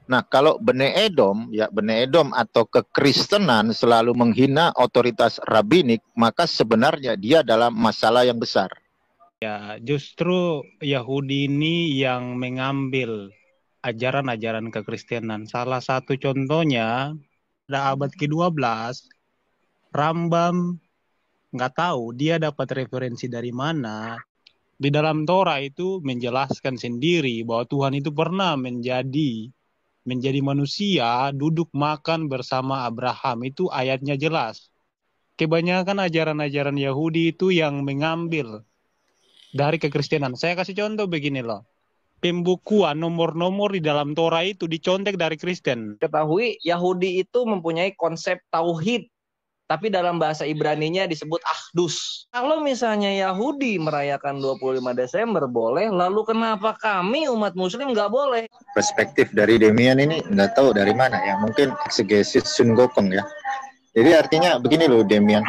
Nah, kalau Bene Edom, ya Bene Edom atau kekristenan selalu menghina otoritas rabbinik, maka sebenarnya dia dalam masalah yang besar. Ya, justru Yahudi ini yang mengambil ajaran-ajaran kekristenan. Salah satu contohnya, pada abad ke-12, Rambam nggak tahu dia dapat referensi dari mana. Di dalam Torah itu menjelaskan sendiri bahwa Tuhan itu pernah menjadi manusia, duduk makan bersama Abraham. Itu ayatnya jelas. Kebanyakan ajaran-ajaran Yahudi itu yang mengambil dari kekristenan. Saya kasih contoh begini loh. Pembukuan nomor-nomor di dalam Torah itu dicontek dari Kristen. Ketahui Yahudi itu mempunyai konsep tauhid, tapi dalam bahasa Ibraninya disebut Akhdus. Kalau misalnya Yahudi merayakan 25 Desember boleh, lalu kenapa kami umat muslim nggak boleh? Perspektif dari Demian ini nggak tahu dari mana ya, mungkin eksegesis Sun Gokong ya. Jadi artinya begini loh Demian,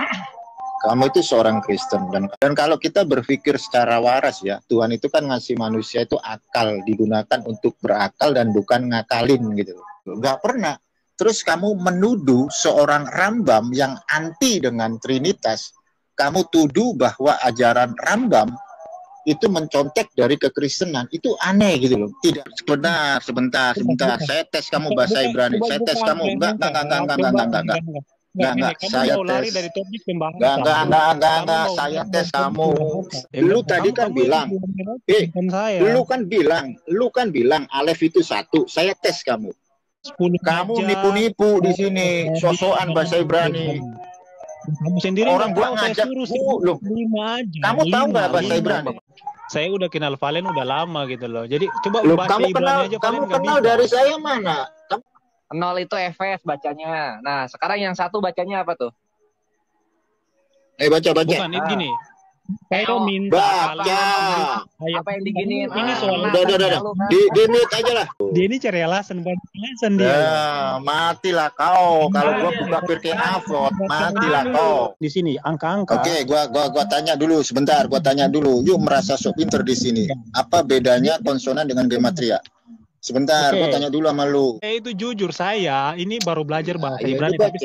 kamu itu seorang Kristen dan kalau kita berpikir secara waras ya, Tuhan itu kan ngasih manusia itu akal, digunakan untuk berakal dan bukan ngakalin gitu. Nggak pernah. Terus kamu menuduh seorang Rambam yang anti dengan Trinitas, kamu tuduh bahwa ajaran Rambam itu mencontek dari kekristenan, itu aneh gitu loh. Tidak, sebentar. Saya tes kamu bahasa Ibrani, saya tes kamu, enggak, saya tes. Enggak, saya tes kamu. Lu tadi kan bilang, lu kan bilang Alef itu satu, saya tes kamu. Kamu nipu-nipu di sini, sosokan bahasa Ibrani. Kamu sendiri orang gua ngajak lu. Kamu tahu nggak bahasa Ibrani? Saya udah kenal Valen udah lama gitu loh. Jadi coba Lu, bahasa Ibrani aja. Kamu kenal dari saya mana? 0 itu Efes bacanya. Nah, sekarang yang satu bacanya apa tuh? Baca. Bukan, ini gini. Saya minta baca. Apa yang diginiin? Ini soal udah. Di mute aja lah. Dia ini cari alasan dia. Matilah kau. Kalau gua buka Pirkei Avot, matilah kau. Di sini angka-angka. Oke, gua tanya dulu sebentar. Yuk merasa sok pinter di sini. Apa bedanya konsonan dengan gematria? Sebentar, gua tanya dulu sama lu. Itu jujur saya ini baru belajar bahasa Ibrani, tapi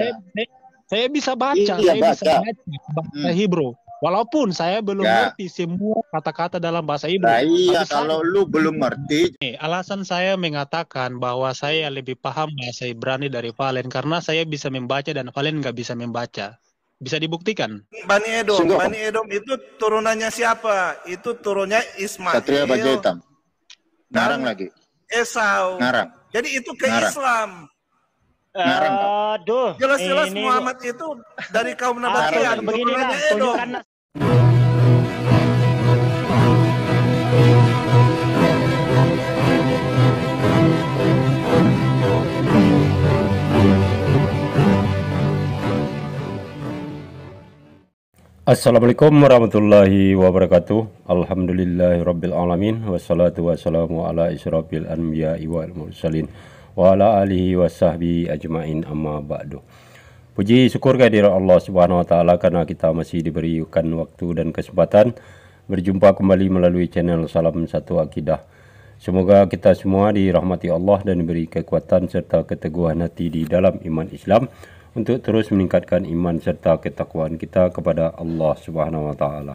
saya bisa baca, bisa baca bahasa Hebrew. Walaupun saya belum ngerti semua kata-kata dalam bahasa Ibrani. Kalau lu belum ngerti. Alasan saya mengatakan bahwa saya lebih paham bahasa Ibrani dari Valen karena saya bisa membaca dan Valen nggak bisa membaca. Bisa dibuktikan. Bani Edom itu turunannya siapa? Itu turunnya Ismail. Satria Baja Hitam. Ngarang lagi. Esau. Ngarang. Jadi itu ke Islam. Aduh. Jelas-jelas Muhammad itu dari kaum Nabatean. Beginilah, tunjukkan. Assalamualaikum warahmatullahi wabarakatuh. Alhamdulillahirrabbilalamin. Wassalatu wassalamu ala isyrafil anbiya'i wal mursalin wa ala alihi wa sahbihi ajma'in amma ba'du. Puji syukur kehadirat Allah Subhanahu wa taala karena kita masih diberikan waktu dan kesempatan berjumpa kembali melalui channel Salam Satu Akidah. Semoga kita semua dirahmati Allah dan diberi kekuatan serta keteguhan hati di dalam iman Islam untuk terus meningkatkan iman serta ketakwaan kita kepada Allah Subhanahu wa taala.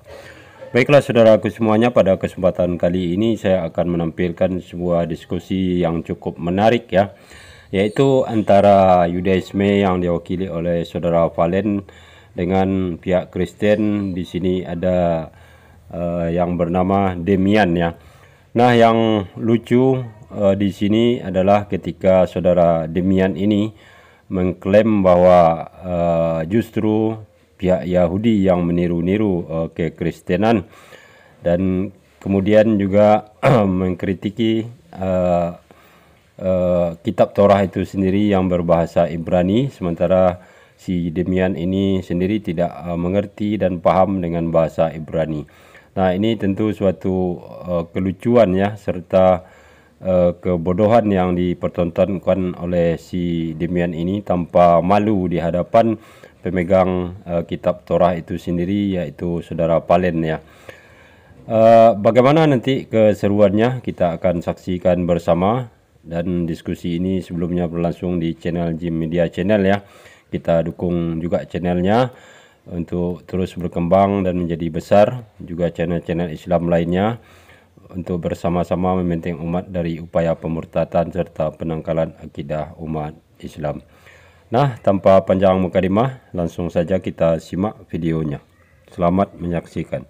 Baiklah saudaraku semuanya, pada kesempatan kali ini saya akan menampilkan sebuah diskusi yang cukup menarik ya, yaitu antara Yudaisme yang diwakili oleh saudara Valen dengan pihak Kristen. Di sini ada yang bernama Demian ya. Nah, yang lucu di sini adalah ketika saudara Demian ini mengklaim bahwa justru pihak Yahudi yang meniru-niru kekristenan, dan kemudian juga mengkritiki kitab Torah itu sendiri yang berbahasa Ibrani, sementara si Demian ini sendiri tidak mengerti dan paham dengan bahasa Ibrani. Nah, ini tentu suatu kelucuan ya, serta kebodohan yang dipertontonkan oleh si Demian ini tanpa malu di hadapan pemegang kitab Torah itu sendiri, yaitu saudara Valen ya. Bagaimana nanti keseruannya kita akan saksikan bersama. Dan diskusi ini sebelumnya berlangsung di channel Jim Media Channel ya. Kita dukung juga channelnya untuk terus berkembang dan menjadi besar, juga channel-channel Islam lainnya, untuk bersama-sama membentengi umat dari upaya pemurtadan serta penangkalan akidah umat Islam. Nah, tanpa panjang mukadimah, langsung saja kita simak videonya. Selamat menyaksikan.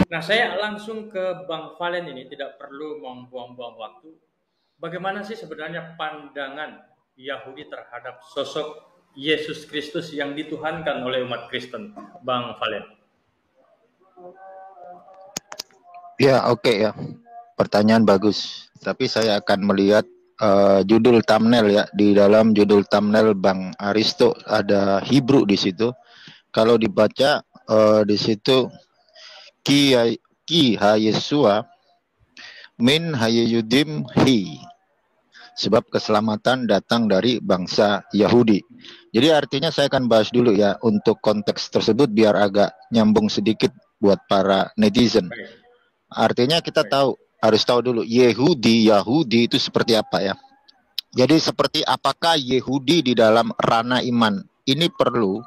Nah, saya langsung ke Bang Valen ini, tidak perlu membuang-buang waktu. Bagaimana sih sebenarnya pandangan Yahudi terhadap sosok Yesus Kristus yang dituhankan oleh umat Kristen, Bang Valen? Ya, oke ya. Pertanyaan bagus. Tapi saya akan melihat judul thumbnail ya. Di dalam judul thumbnail Bang Aristo ada Hebrew di situ. Kalau dibaca di situ Ki ha Yesua min hayudim hi, sebab keselamatan datang dari bangsa Yahudi. Jadi artinya saya akan bahas dulu ya untuk konteks tersebut biar agak nyambung sedikit buat para netizen. Artinya kita harus tahu dulu Yahudi itu seperti apa ya. Jadi seperti apakah Yahudi di dalam ranah iman? Ini perlu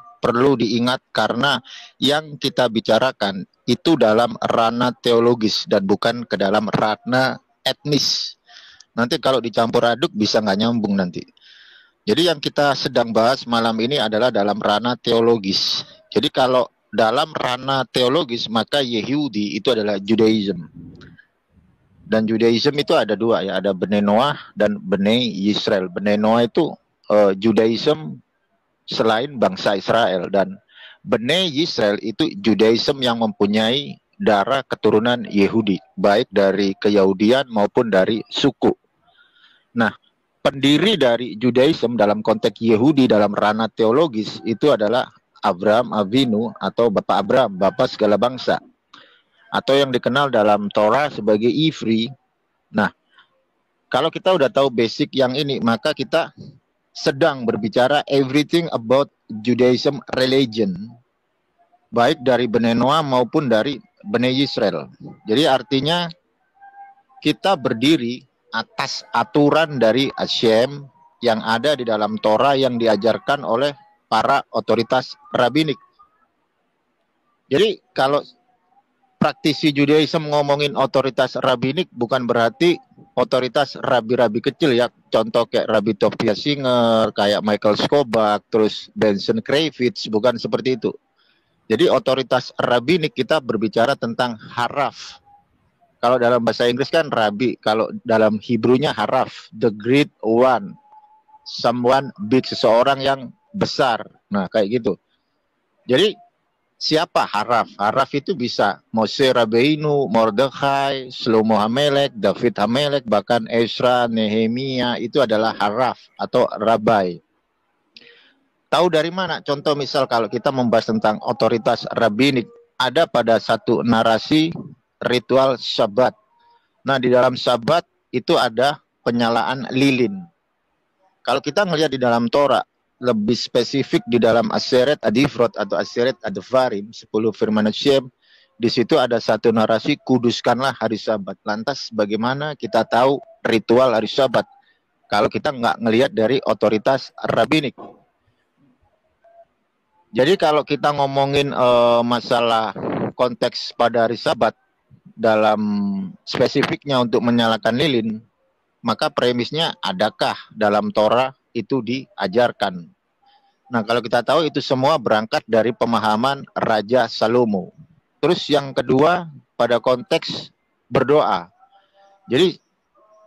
diingat karena yang kita bicarakan itu dalam ranah teologis dan bukan ke dalam ranah etnis. Nanti kalau dicampur aduk bisa nggak nyambung nanti. Jadi yang kita sedang bahas malam ini adalah dalam ranah teologis. Jadi kalau dalam ranah teologis maka Yehudi itu adalah Judaism. Dan Judaism itu ada dua ya, ada Bnei Noah dan Bnei Yisrael. Bnei Noah itu Judaism selain bangsa Israel, dan Bnei Yisrael itu Judaism yang mempunyai darah keturunan Yehudi, baik dari keyahudian maupun dari suku. Nah, pendiri dari Judaism dalam konteks Yehudi dalam ranah teologis itu adalah Abraham Avinu atau Bapak Abraham, Bapak segala bangsa, atau yang dikenal dalam Torah sebagai Ivri. Nah, kalau kita udah tahu basic yang ini, maka kita sedang berbicara everything about Judaism religion, baik dari Bnei Noah maupun dari Bnei Yisrael. Jadi artinya kita berdiri atas aturan dari Hashem yang ada di dalam Torah yang diajarkan oleh para otoritas rabbinik. Jadi kalau praktisi Judaism ngomongin otoritas rabbinik bukan berarti otoritas rabi-rabi kecil ya. Contoh kayak Rabbi Tovia Singer, kayak Michael Skobach, terus Benson Kravitz, bukan seperti itu. Jadi otoritas rabbinik kita berbicara tentang haraf. Kalau dalam bahasa Inggris kan rabi, kalau dalam Hebrew-nya haraf, the great one, someone big, seseorang yang besar. Nah, kayak gitu. Jadi siapa haraf? Haraf itu bisa Moshe Rabbeinu, Mordekhai, Shlomo Hamelech, David Hamelech, bahkan Ezra, Nehemia, itu adalah haraf atau rabai. Tahu dari mana? Contoh misal kalau kita membahas tentang otoritas rabbinik, ada pada satu narasi ritual Syabat. Nah, di dalam Syabat itu ada penyalaan lilin. Kalau kita melihat di dalam Torah, lebih spesifik di dalam Aseret Adifrot atau Aseret Advarim, 10 firman Hashem, di situ ada satu narasi, kuduskanlah hari Sabat. Lantas bagaimana kita tahu ritual hari Sabat kalau kita nggak ngelihat dari otoritas rabbinik? Jadi kalau kita ngomongin masalah konteks pada hari Sabat dalam spesifiknya untuk menyalakan lilin, maka premisnya adakah dalam Torah itu diajarkan. Nah, kalau kita tahu itu semua berangkat dari pemahaman Raja Salomo. Terus yang kedua pada konteks berdoa. Jadi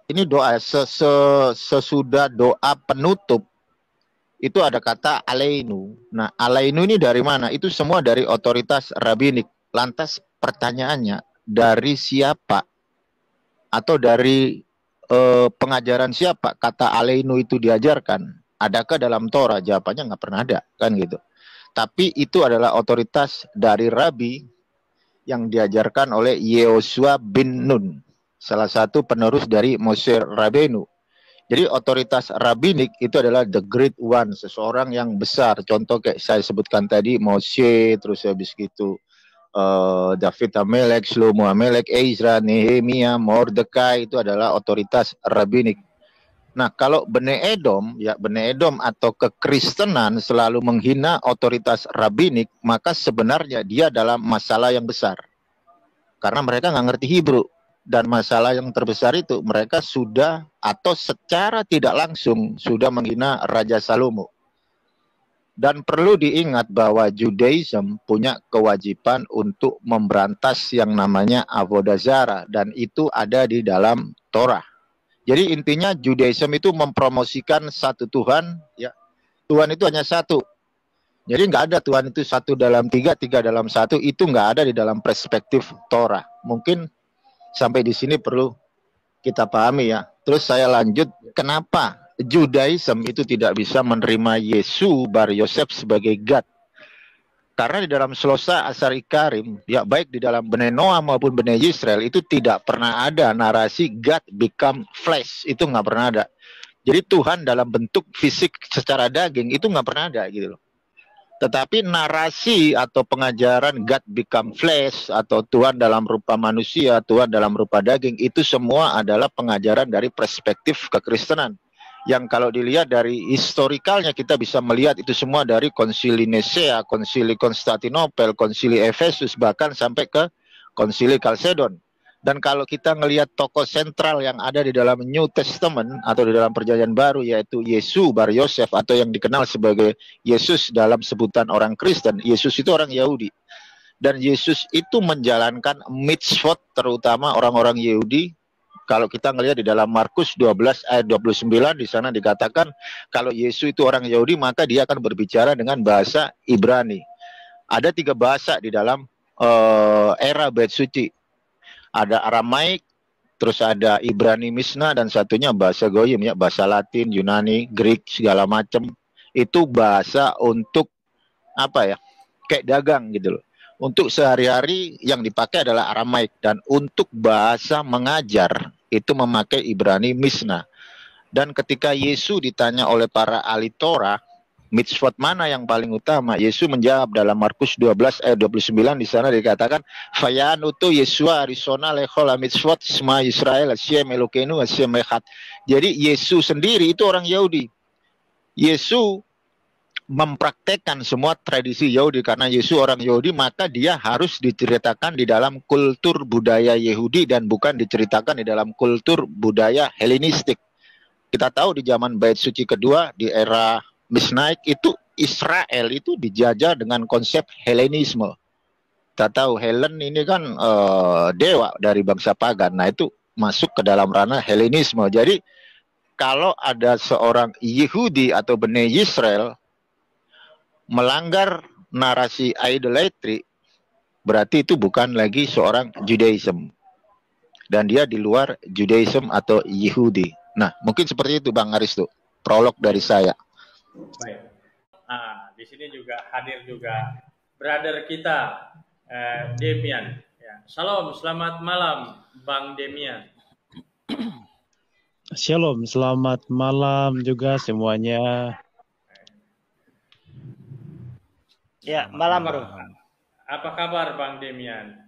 ini doa sesudah doa penutup itu ada kata aleinu. Nah, aleinu ini dari mana? Itu semua dari otoritas rabbinik. Lantas pertanyaannya, dari siapa atau dari pengajaran siapa kata aleinu itu diajarkan? Adakah dalam Torah? Jawabannya nggak pernah ada, kan gitu. Tapi itu adalah otoritas dari Rabi yang diajarkan oleh Yehosua bin Nun, salah satu penerus dari Moshe Rabbeinu. Jadi otoritas rabbinik itu adalah the great one, seseorang yang besar. Contoh kayak saya sebutkan tadi Moshe, terus habis gitu David Amelek, Shlomo Amelek, Ezra, Nehemia, Mordekai itu adalah otoritas rabbinik. Nah, kalau Bene Edom, ya Bene Edom atau kekristenan selalu menghina otoritas rabbinik, maka sebenarnya dia dalam masalah yang besar. Karena mereka nggak ngerti Hebrew. Dan masalah yang terbesar itu, mereka sudah atau secara tidak langsung sudah menghina Raja Salomo. Dan perlu diingat bahwa Judaism punya kewajiban untuk memberantas yang namanya Avodah Zarah. Dan itu ada di dalam Torah. Jadi intinya Judaism itu mempromosikan satu Tuhan, ya. Tuhan itu hanya satu. Jadi nggak ada Tuhan itu satu dalam tiga, tiga dalam satu. Itu nggak ada di dalam perspektif Torah. Mungkin sampai di sini perlu kita pahami ya. Terus saya lanjut, kenapa Judaism itu tidak bisa menerima Yesus Bar Yosef sebagai God? Karena di dalam Slosa Asar Ikarim, ya baik di dalam Bene Noah maupun Bene Yisrael itu tidak pernah ada narasi God become flesh, itu nggak pernah ada. Jadi Tuhan dalam bentuk fisik secara daging itu nggak pernah ada gitu loh. Tetapi narasi atau pengajaran God become flesh atau Tuhan dalam rupa manusia, Tuhan dalam rupa daging itu semua adalah pengajaran dari perspektif kekristenan. Yang kalau dilihat dari historikalnya kita bisa melihat itu semua dari konsili Nisea, konsili Konstantinopel, konsili Efesus, bahkan sampai ke konsili Kalsedon. Dan kalau kita ngelihat tokoh sentral yang ada di dalam New Testament atau di dalam Perjanjian Baru yaitu Yesus Bar Yosef atau yang dikenal sebagai Yesus dalam sebutan orang Kristen, Yesus itu orang Yahudi. Dan Yesus itu menjalankan mitzvot terutama orang-orang Yahudi. Kalau kita ngelihat di dalam Markus 12 ayat 29 di sana dikatakan kalau Yesus itu orang Yahudi maka dia akan berbicara dengan bahasa Ibrani. Ada 3 bahasa di dalam era Bait Suci. Ada Aramaik, terus ada Ibrani Misna dan satunya bahasa Goyim ya, bahasa Latin, Yunani, Greek segala macam. Itu bahasa untuk apa ya? Kayak dagang gitu loh. Untuk sehari-hari yang dipakai adalah Aramaik dan untuk bahasa mengajar itu memakai Ibrani Misna. Dan ketika Yesus ditanya oleh para ahli Torah, mitzvot mana yang paling utama? Yesus menjawab dalam Markus 12 ayat 29 di sana dikatakan, "Fayan utu Yesua arisona lechol mitzvot Shema Yisrael Hashem Elokeinu Hashem Echad." Jadi Yesus sendiri itu orang Yahudi. Yesus mempraktekkan semua tradisi Yahudi karena Yesus orang Yahudi maka dia harus diceritakan di dalam kultur budaya Yahudi dan bukan diceritakan di dalam kultur budaya Helenistik. Kita tahu di zaman Bait Suci kedua di era Misnaik itu Israel itu dijajah dengan konsep Helenisme. Kita tahu Helen ini kan dewa dari bangsa pagan. Nah itu masuk ke dalam ranah Helenisme. Jadi kalau ada seorang Yehudi atau Bene Yisrael melanggar narasi idolatry, berarti itu bukan lagi seorang Judaism. Dan dia di luar Judaism atau Yehudi. Nah, mungkin seperti itu Bang Aristo. Prolog dari saya. Baik. Nah, di sini juga hadir juga brother kita, Demian. Ya. Salam, selamat malam Bang Demian. Shalom, selamat malam juga semuanya. Ya, malam bro. Apa kabar Bang Demian?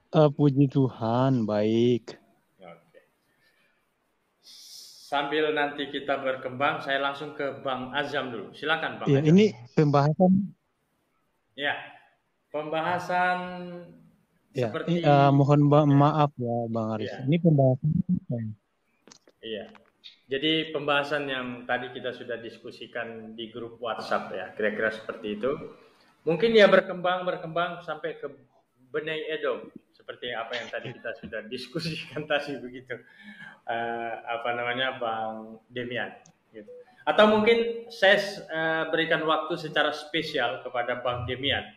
Puji Tuhan, baik. Oke. Sambil nanti kita berkembang, saya langsung ke Bang Azam dulu. Silakan Bang. Ya, Azam. ini pembahasan. Ya, pembahasan Ya, seperti. mohon maaf ya Bang Aris. Ya. Ini pembahasan. Iya. Jadi pembahasan yang tadi kita sudah diskusikan di grup WhatsApp ya, kira-kira seperti itu. Mungkin ya berkembang sampai ke Bene Edom, seperti apa yang tadi kita sudah diskusikan tadi begitu. Bang Demian. Gitu. Atau mungkin saya berikan waktu secara spesial kepada Bang Demian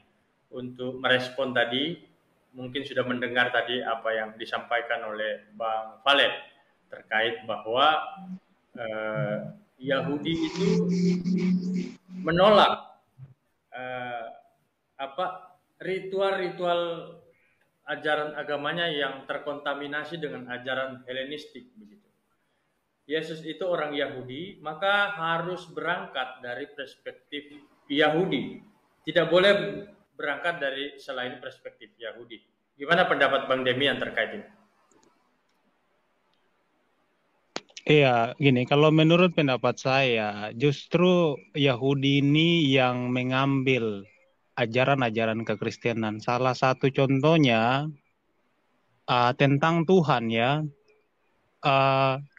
untuk merespon tadi. Mungkin sudah mendengar tadi apa yang disampaikan oleh Bang Valen terkait bahwa Yahudi itu menolak ritual-ritual ajaran agamanya yang terkontaminasi dengan ajaran Helenistik begitu. Yesus itu orang Yahudi, maka harus berangkat dari perspektif Yahudi. tidak boleh berangkat dari selain perspektif Yahudi. Gimana pendapat Bang Demian terkait ini? Iya, gini, kalau menurut pendapat saya, justru Yahudi ini yang mengambil ajaran-ajaran kekristenan. Salah satu contohnya tentang Tuhan ya.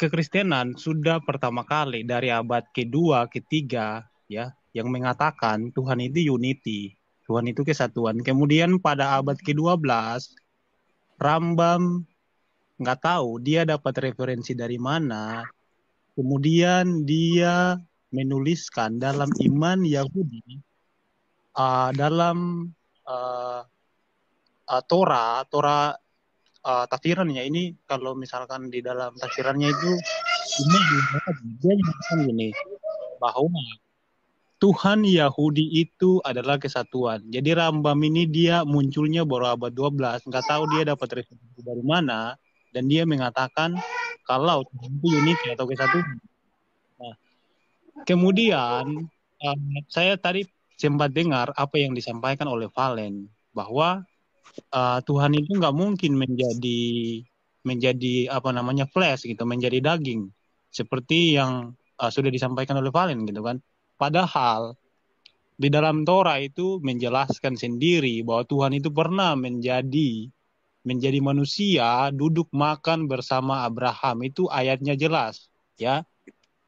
Kekristenan sudah pertama kali dari abad kedua, ketiga ya, yang mengatakan Tuhan itu unity, Tuhan itu kesatuan. Kemudian pada abad ke-12, Rambam nggak tahu dia dapat referensi dari mana. Kemudian dia menuliskan dalam iman Yahudi, dalam Torah tafsirannya ini, kalau misalkan di dalam tafsirannya itu ini dia mengatakan gini, bahwa Tuhan Yahudi itu adalah kesatuan. Jadi Rambam ini dia munculnya baru abad 12, nggak tahu dia dapat referensi dari mana, dan dia mengatakan kalau Tuhan itu unity atau kesatuan. Nah, kemudian saya tadi sempat dengar apa yang disampaikan oleh Valen, bahwa Tuhan itu nggak mungkin menjadi apa namanya flesh gitu, menjadi daging seperti yang sudah disampaikan oleh Valen gitu kan. Padahal di dalam Torah itu menjelaskan sendiri bahwa Tuhan itu pernah menjadi manusia, duduk makan bersama Abraham. Itu ayatnya jelas ya.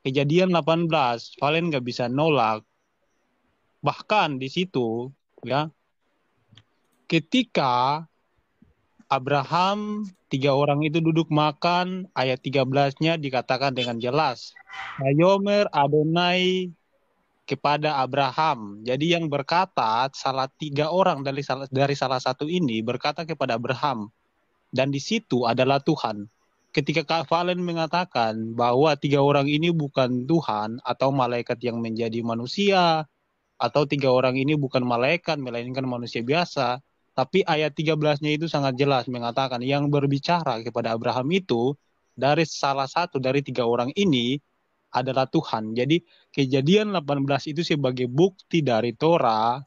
Kejadian 18, Valen nggak bisa nolak. Bahkan di situ ya, ketika Abraham 3 orang itu duduk makan, ayat 13-nya dikatakan dengan jelas, Hayomer Adonai kepada Abraham. Jadi yang berkata, salah 3 orang dari salah satu ini berkata kepada Abraham, dan di situ adalah Tuhan. Ketika Kak Valen mengatakan bahwa 3 orang ini bukan Tuhan atau malaikat yang menjadi manusia, atau 3 orang ini bukan malaikat melainkan manusia biasa, tapi ayat 13-nya itu sangat jelas mengatakan yang berbicara kepada Abraham itu dari salah satu dari 3 orang ini adalah Tuhan. Jadi Kejadian 18 itu sebagai bukti dari Torah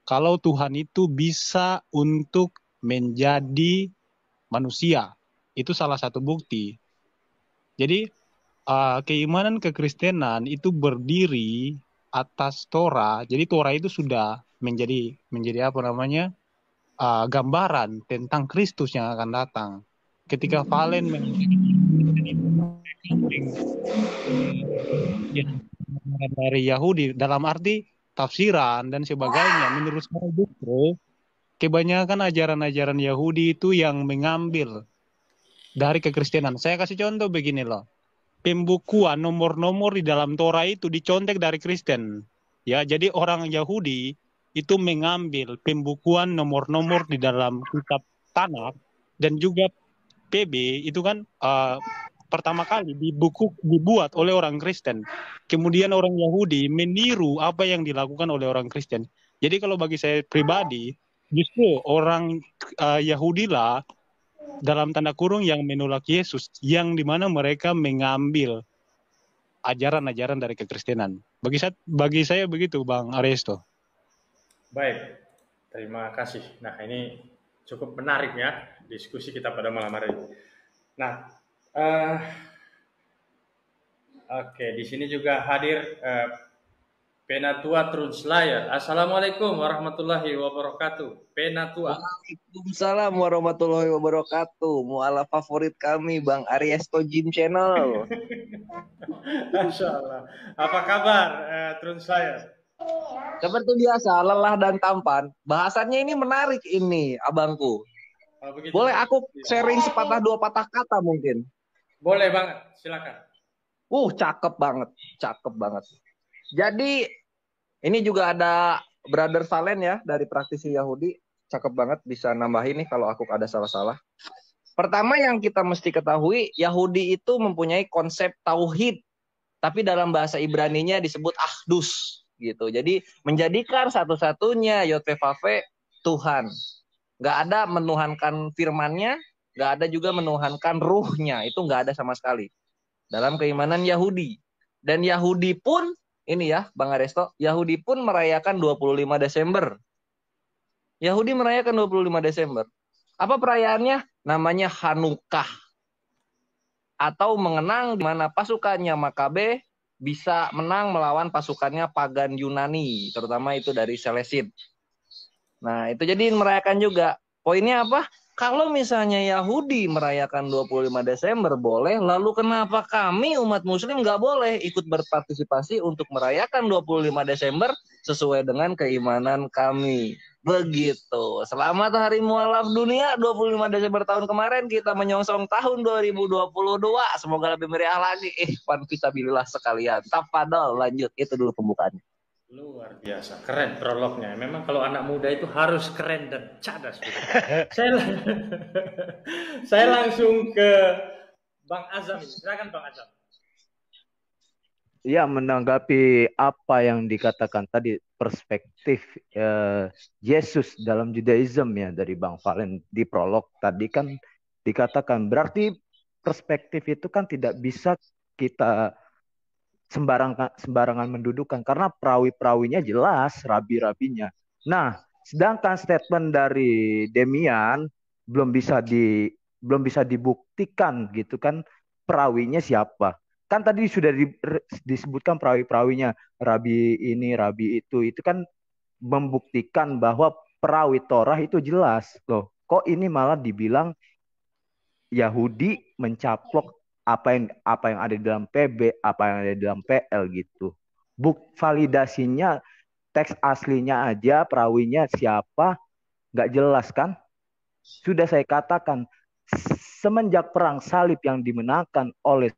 kalau Tuhan itu bisa untuk menjadi manusia. Itu salah satu bukti. Jadi keimanan kekristenan itu berdiri atas Torah. Jadi Torah itu sudah menjadi apa namanya, gambaran tentang Kristus yang akan datang. Ketika Valen dari Yahudi dalam arti tafsiran dan sebagainya, menurut saya justru kebanyakan ajaran-ajaran Yahudi itu yang mengambil dari kekristenan. Saya kasih contoh begini loh. Pembukuan nomor-nomor di dalam Torah itu dicontek dari Kristen. Ya, jadi orang Yahudi itu mengambil pembukuan nomor-nomor di dalam kitab Tanakh dan juga PB itu kan pertama kali dibuat oleh orang Kristen. Kemudian orang Yahudi meniru apa yang dilakukan oleh orang Kristen. Jadi kalau bagi saya pribadi, justru orang Yahudi lah dalam tanda kurung yang menolak Yesus, yang dimana mereka mengambil ajaran-ajaran dari kekristenan. Bagi saya begitu, Bang Aresto. Baik, terima kasih. Nah, ini cukup menarik ya diskusi kita pada malam hari ini. Nah, oke, di sini juga hadir Penatua Translayer. Assalamualaikum warahmatullahi wabarakatuh. Penatua. Waalaikumsalam warahmatullahi wabarakatuh. Mualaf favorit kami, Bang Ariesto Gym Channel. Masya Allah. Apa kabar, Translayer? Seperti biasa, lelah dan tampan. Bahasannya ini menarik ini, abangku. Boleh aku sharing sepatah 2 patah kata mungkin? Boleh banget, silakan. Cakep banget. Jadi ini juga ada Brother Valen ya dari praktisi Yahudi. Cakep banget, bisa nambahin nih kalau aku ada salah-salah. Pertama yang kita mesti ketahui, Yahudi itu mempunyai konsep tauhid, tapi dalam bahasa Ibraninya disebut akhdus gitu. Jadi menjadikan satu-satunya Yotvevafe Tuhan. Nggak ada menuhankan firman-Nya, nggak ada juga menuhankan ruhnya. Itu nggak ada sama sekali dalam keimanan Yahudi. Dan Yahudi pun ini ya Bang Aresto, Yahudi pun merayakan 25 Desember. Yahudi merayakan 25 Desember. Apa perayaannya? Namanya Hanukkah. Atau mengenang di mana pasukannya Makabe bisa menang melawan pasukannya pagan Yunani, terutama itu dari Selesid. Nah, itu jadi merayakan juga. Poinnya apa? Kalau misalnya Yahudi merayakan 25 Desember boleh, lalu kenapa kami umat muslim nggak boleh ikut berpartisipasi untuk merayakan 25 Desember sesuai dengan keimanan kami? Begitu. Selamat Hari Mualaf Dunia 25 Desember tahun kemarin, kita menyongsong tahun 2022. Semoga lebih meriah lagi. Pan fisabilillah sekalian. Tafadhol, lanjut. Itu dulu pembukaannya. Luar biasa, keren prolognya. Memang kalau anak muda itu harus keren dan cadas. Saya langsung ke Bang Azam ini. Silakan Bang Azam. Ya, menanggapi apa yang dikatakan tadi, perspektif Yesus dalam Judaism ya dari Bang Valen di prolog tadi kan dikatakan, berarti perspektif itu kan tidak bisa kita sembarangan mendudukan karena perawi-perawinya jelas, rabi-rabinya. Nah, sedangkan statement dari Demian belum bisa dibuktikan gitu kan, perawinya siapa. Kan tadi sudah disebutkan perawi-perawinya, rabi ini, rabi itu kan membuktikan bahwa perawi Torah itu jelas loh. Kok ini malah dibilang Yahudi mencaplok apa yang ada di dalam PB, apa yang ada di dalam PL gitu. Validasinya, teks aslinya aja, perawinya siapa, nggak jelas kan? Sudah saya katakan, semenjak perang salib yang dimenangkan oleh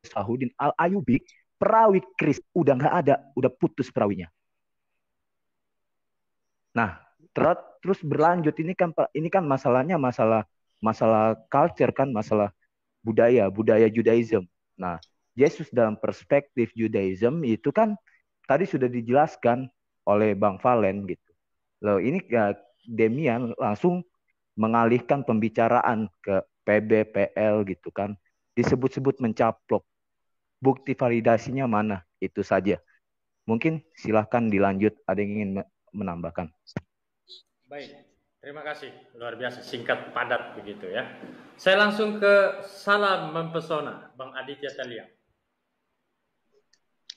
Salahuddin Al-Ayyubi, perawi Kris udah nggak ada, udah putus perawinya. Nah, terus berlanjut, ini kan masalahnya masalah culture kan, masalah budaya Judaism. Nah, Yesus dalam perspektif Judaism itu kan tadi sudah dijelaskan oleh Bang Valen gitu. Loh, ini ya Demian langsung mengalihkan pembicaraan ke PBPL gitu kan. Disebut-sebut mencaplok. Bukti validasinya mana? Itu saja. Mungkin silahkan dilanjut, ada yang ingin menambahkan. Baik. Terima kasih, luar biasa, singkat padat begitu ya. Saya langsung ke salam mempesona, Bang Aditya Talia.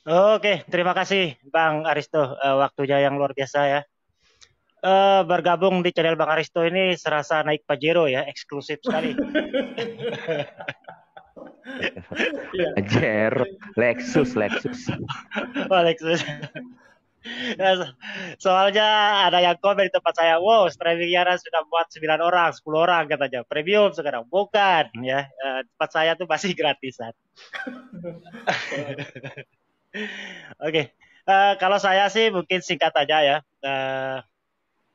Oke, terima kasih Bang Aristo, waktunya yang luar biasa ya. Bergabung di channel Bang Aristo ini serasa naik Pajero ya, eksklusif sekali. Pajero, Lexus. Oh, Lexus. Soalnya ada yang komen di tempat saya, wow, streamingnya sudah buat 9 orang, 10 orang katanya, premium sekarang. Bukan ya, tempat saya tuh masih gratisan. Oke. Kalau saya sih mungkin singkat aja ya.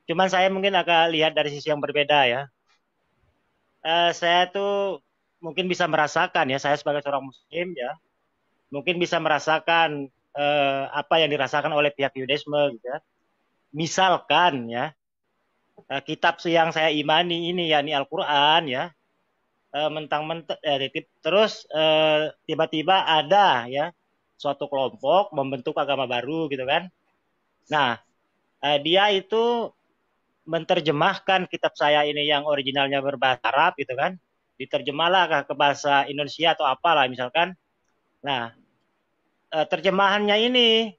Cuman saya mungkin agak lihat dari sisi yang berbeda ya. Saya tuh mungkin bisa merasakan ya, saya sebagai seorang muslim ya, mungkin bisa merasakan apa yang dirasakan oleh pihak Yudaisme gitu ya. Misalkan ya, kitab yang saya imani ini yakni Al-Qur'an ya, mentang-mentang terus tiba-tiba ada ya suatu kelompok membentuk agama baru gitu kan. Nah, dia itu menerjemahkan kitab saya ini yang originalnya berbahasa Arab gitu kan, diterjemahlah ke bahasa Indonesia atau apalah misalkan. Nah, terjemahannya ini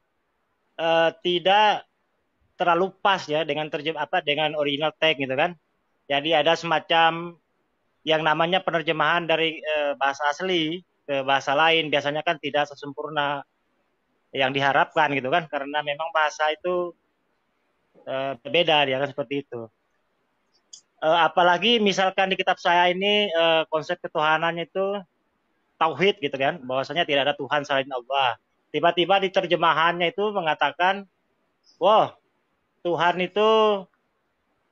tidak terlalu pas ya dengan dengan original text gitu kan. Jadi ada semacam yang namanya penerjemahan dari bahasa asli ke bahasa lain, biasanya kan tidak sesempurna yang diharapkan gitu kan, karena memang bahasa itu berbeda dia kan, seperti itu. Apalagi misalkan di kitab saya ini konsep ketuhanannya itu tauhid gitu kan, bahwasanya tidak ada Tuhan selain Allah. Tiba-tiba di terjemahannya itu mengatakan, wah, Tuhan itu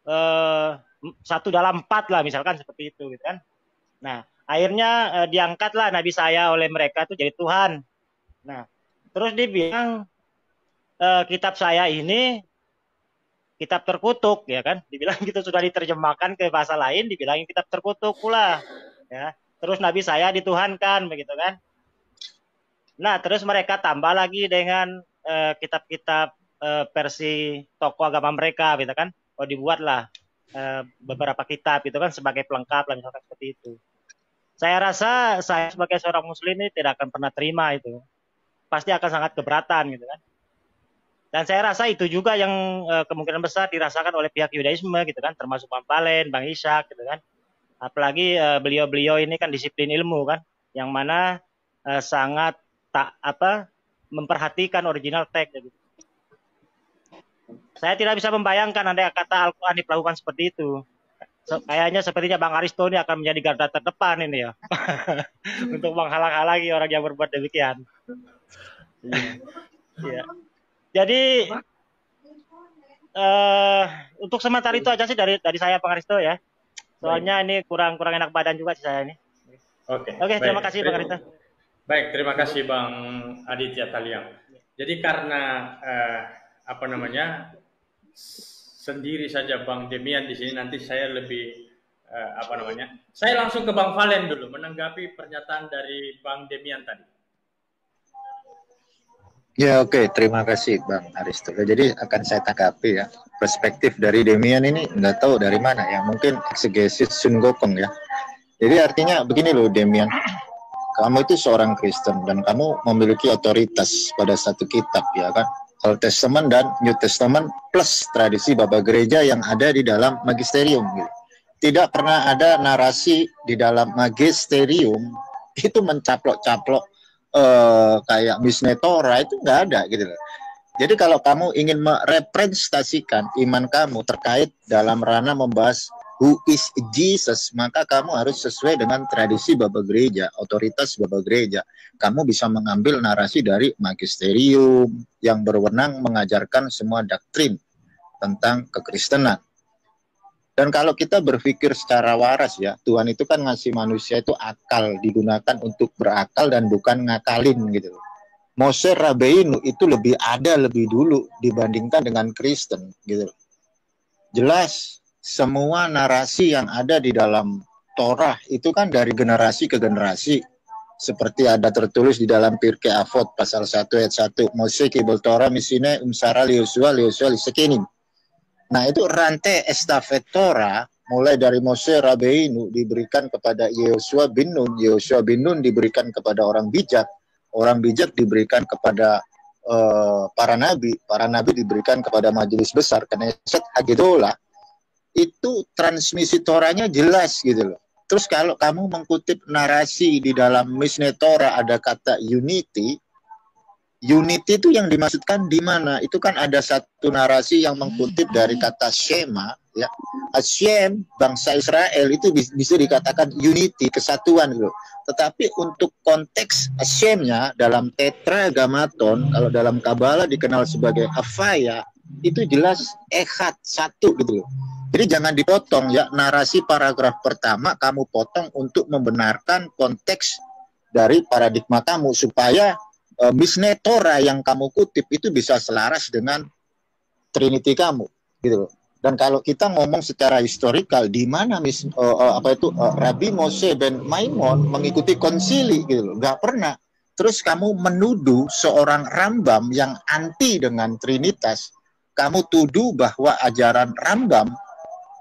1 dalam 4 lah misalkan, seperti itu gitu kan. Nah, akhirnya diangkatlah Nabi saya oleh mereka itu jadi Tuhan. Nah, terus dibilang kitab saya ini kitab terkutuk ya kan, dibilang gitu, sudah diterjemahkan ke bahasa lain dibilangin kitab terkutuk pula ya. Terus Nabi saya dituhankan begitu kan. Nah, terus mereka tambah lagi dengan kitab-kitab versi tokoh agama mereka, gitu kan? Oh, dibuatlah beberapa kitab itu kan sebagai pelengkap, misalkan seperti itu. Saya rasa saya sebagai seorang Muslim ini tidak akan pernah terima itu, pasti akan sangat keberatan, gitu kan? Dan saya rasa itu juga yang kemungkinan besar dirasakan oleh pihak Yudaisme, gitu kan, termasuk Bang Valen, Bang Ishak, gitu kan. Apalagi beliau-beliau ini kan disiplin ilmu kan, yang mana sangat memperhatikan original text. Gitu. Saya tidak bisa membayangkan andai kata Al-Quran diperlakukan seperti itu. Kayaknya sepertinya Bang Aristo ini akan menjadi garda terdepan ini ya, untuk menghalang-halangi orang yang berbuat demikian. Ya. Jadi untuk sementara itu aja sih dari saya Bang Aristo ya. Soalnya ini kurang enak badan juga sih saya ini. Oke, terima kasih Bang Aristo. Baik, terima kasih Bang Aditya Taliang. Jadi karena sendiri saja Bang Demian di sini, nanti saya lebih saya langsung ke Bang Valen dulu menanggapi pernyataan dari Bang Demian tadi. Ya oke, terima kasih Bang Aristo. Jadi akan saya tanggapi ya, perspektif dari Demian ini nggak tahu dari mana ya, mungkin eksegesis Sun Gokong ya. Jadi artinya begini loh Demian, kamu itu seorang Kristen dan kamu memiliki otoritas pada satu kitab ya kan, Old Testament dan New Testament plus tradisi Bapak Gereja yang ada di dalam magisterium gitu. Tidak pernah ada narasi di dalam magisterium itu mencaplok-caplok kayak Mishneh Torah, itu nggak ada gitu loh. Jadi kalau kamu ingin merepresentasikan iman kamu terkait dalam ranah membahas who is Jesus, maka kamu harus sesuai dengan tradisi Bapak Gereja, otoritas Bapak Gereja. Kamu bisa mengambil narasi dari magisterium yang berwenang mengajarkan semua doktrin tentang kekristenan. Dan kalau kita berpikir secara waras ya, Tuhan itu kan ngasih manusia itu akal, digunakan untuk berakal dan bukan ngakalin gitu. Mose Rabeinu itu lebih dulu dibandingkan dengan Kristen gitu. Jelas semua narasi yang ada di dalam Torah itu kan dari generasi ke generasi. Seperti ada tertulis di dalam Pirkei Avot pasal 1 ayat 1, Mose kibul Torah misine umsara liusua lisekinim. Nah itu rantai estafet Torah mulai dari Mose Rabeinu diberikan kepada Yosua bin Nun diberikan kepada orang bijak diberikan kepada para nabi diberikan kepada majelis besar Knesset Hagedolah. Itu transmisi Torahnya jelas gitu loh. Terus kalau kamu mengutip narasi di dalam Mishneh Torah ada kata unity itu yang dimaksudkan di mana? Itu kan ada satu narasi yang mengutip dari kata Shema ya. Hashem, bangsa Israel itu bisa dikatakan unity, kesatuan gitu. Tetapi untuk konteks Hashemnya dalam tetragrammaton, kalau dalam Kabbalah dikenal sebagai Havaya, itu jelas echad, satu gitu loh. Jadi jangan dipotong ya, narasi paragraf pertama kamu potong untuk membenarkan konteks dari paradigma kamu supaya Mishneh Torah yang kamu kutip itu bisa selaras dengan Trinity kamu gitu loh. Dan kalau kita ngomong secara historikal, di mana Rabbi Moshe ben Maimon mengikuti konsili gitu loh, nggak pernah. Terus kamu menuduh seorang Rambam yang anti dengan Trinitas, kamu tuduh bahwa ajaran Rambam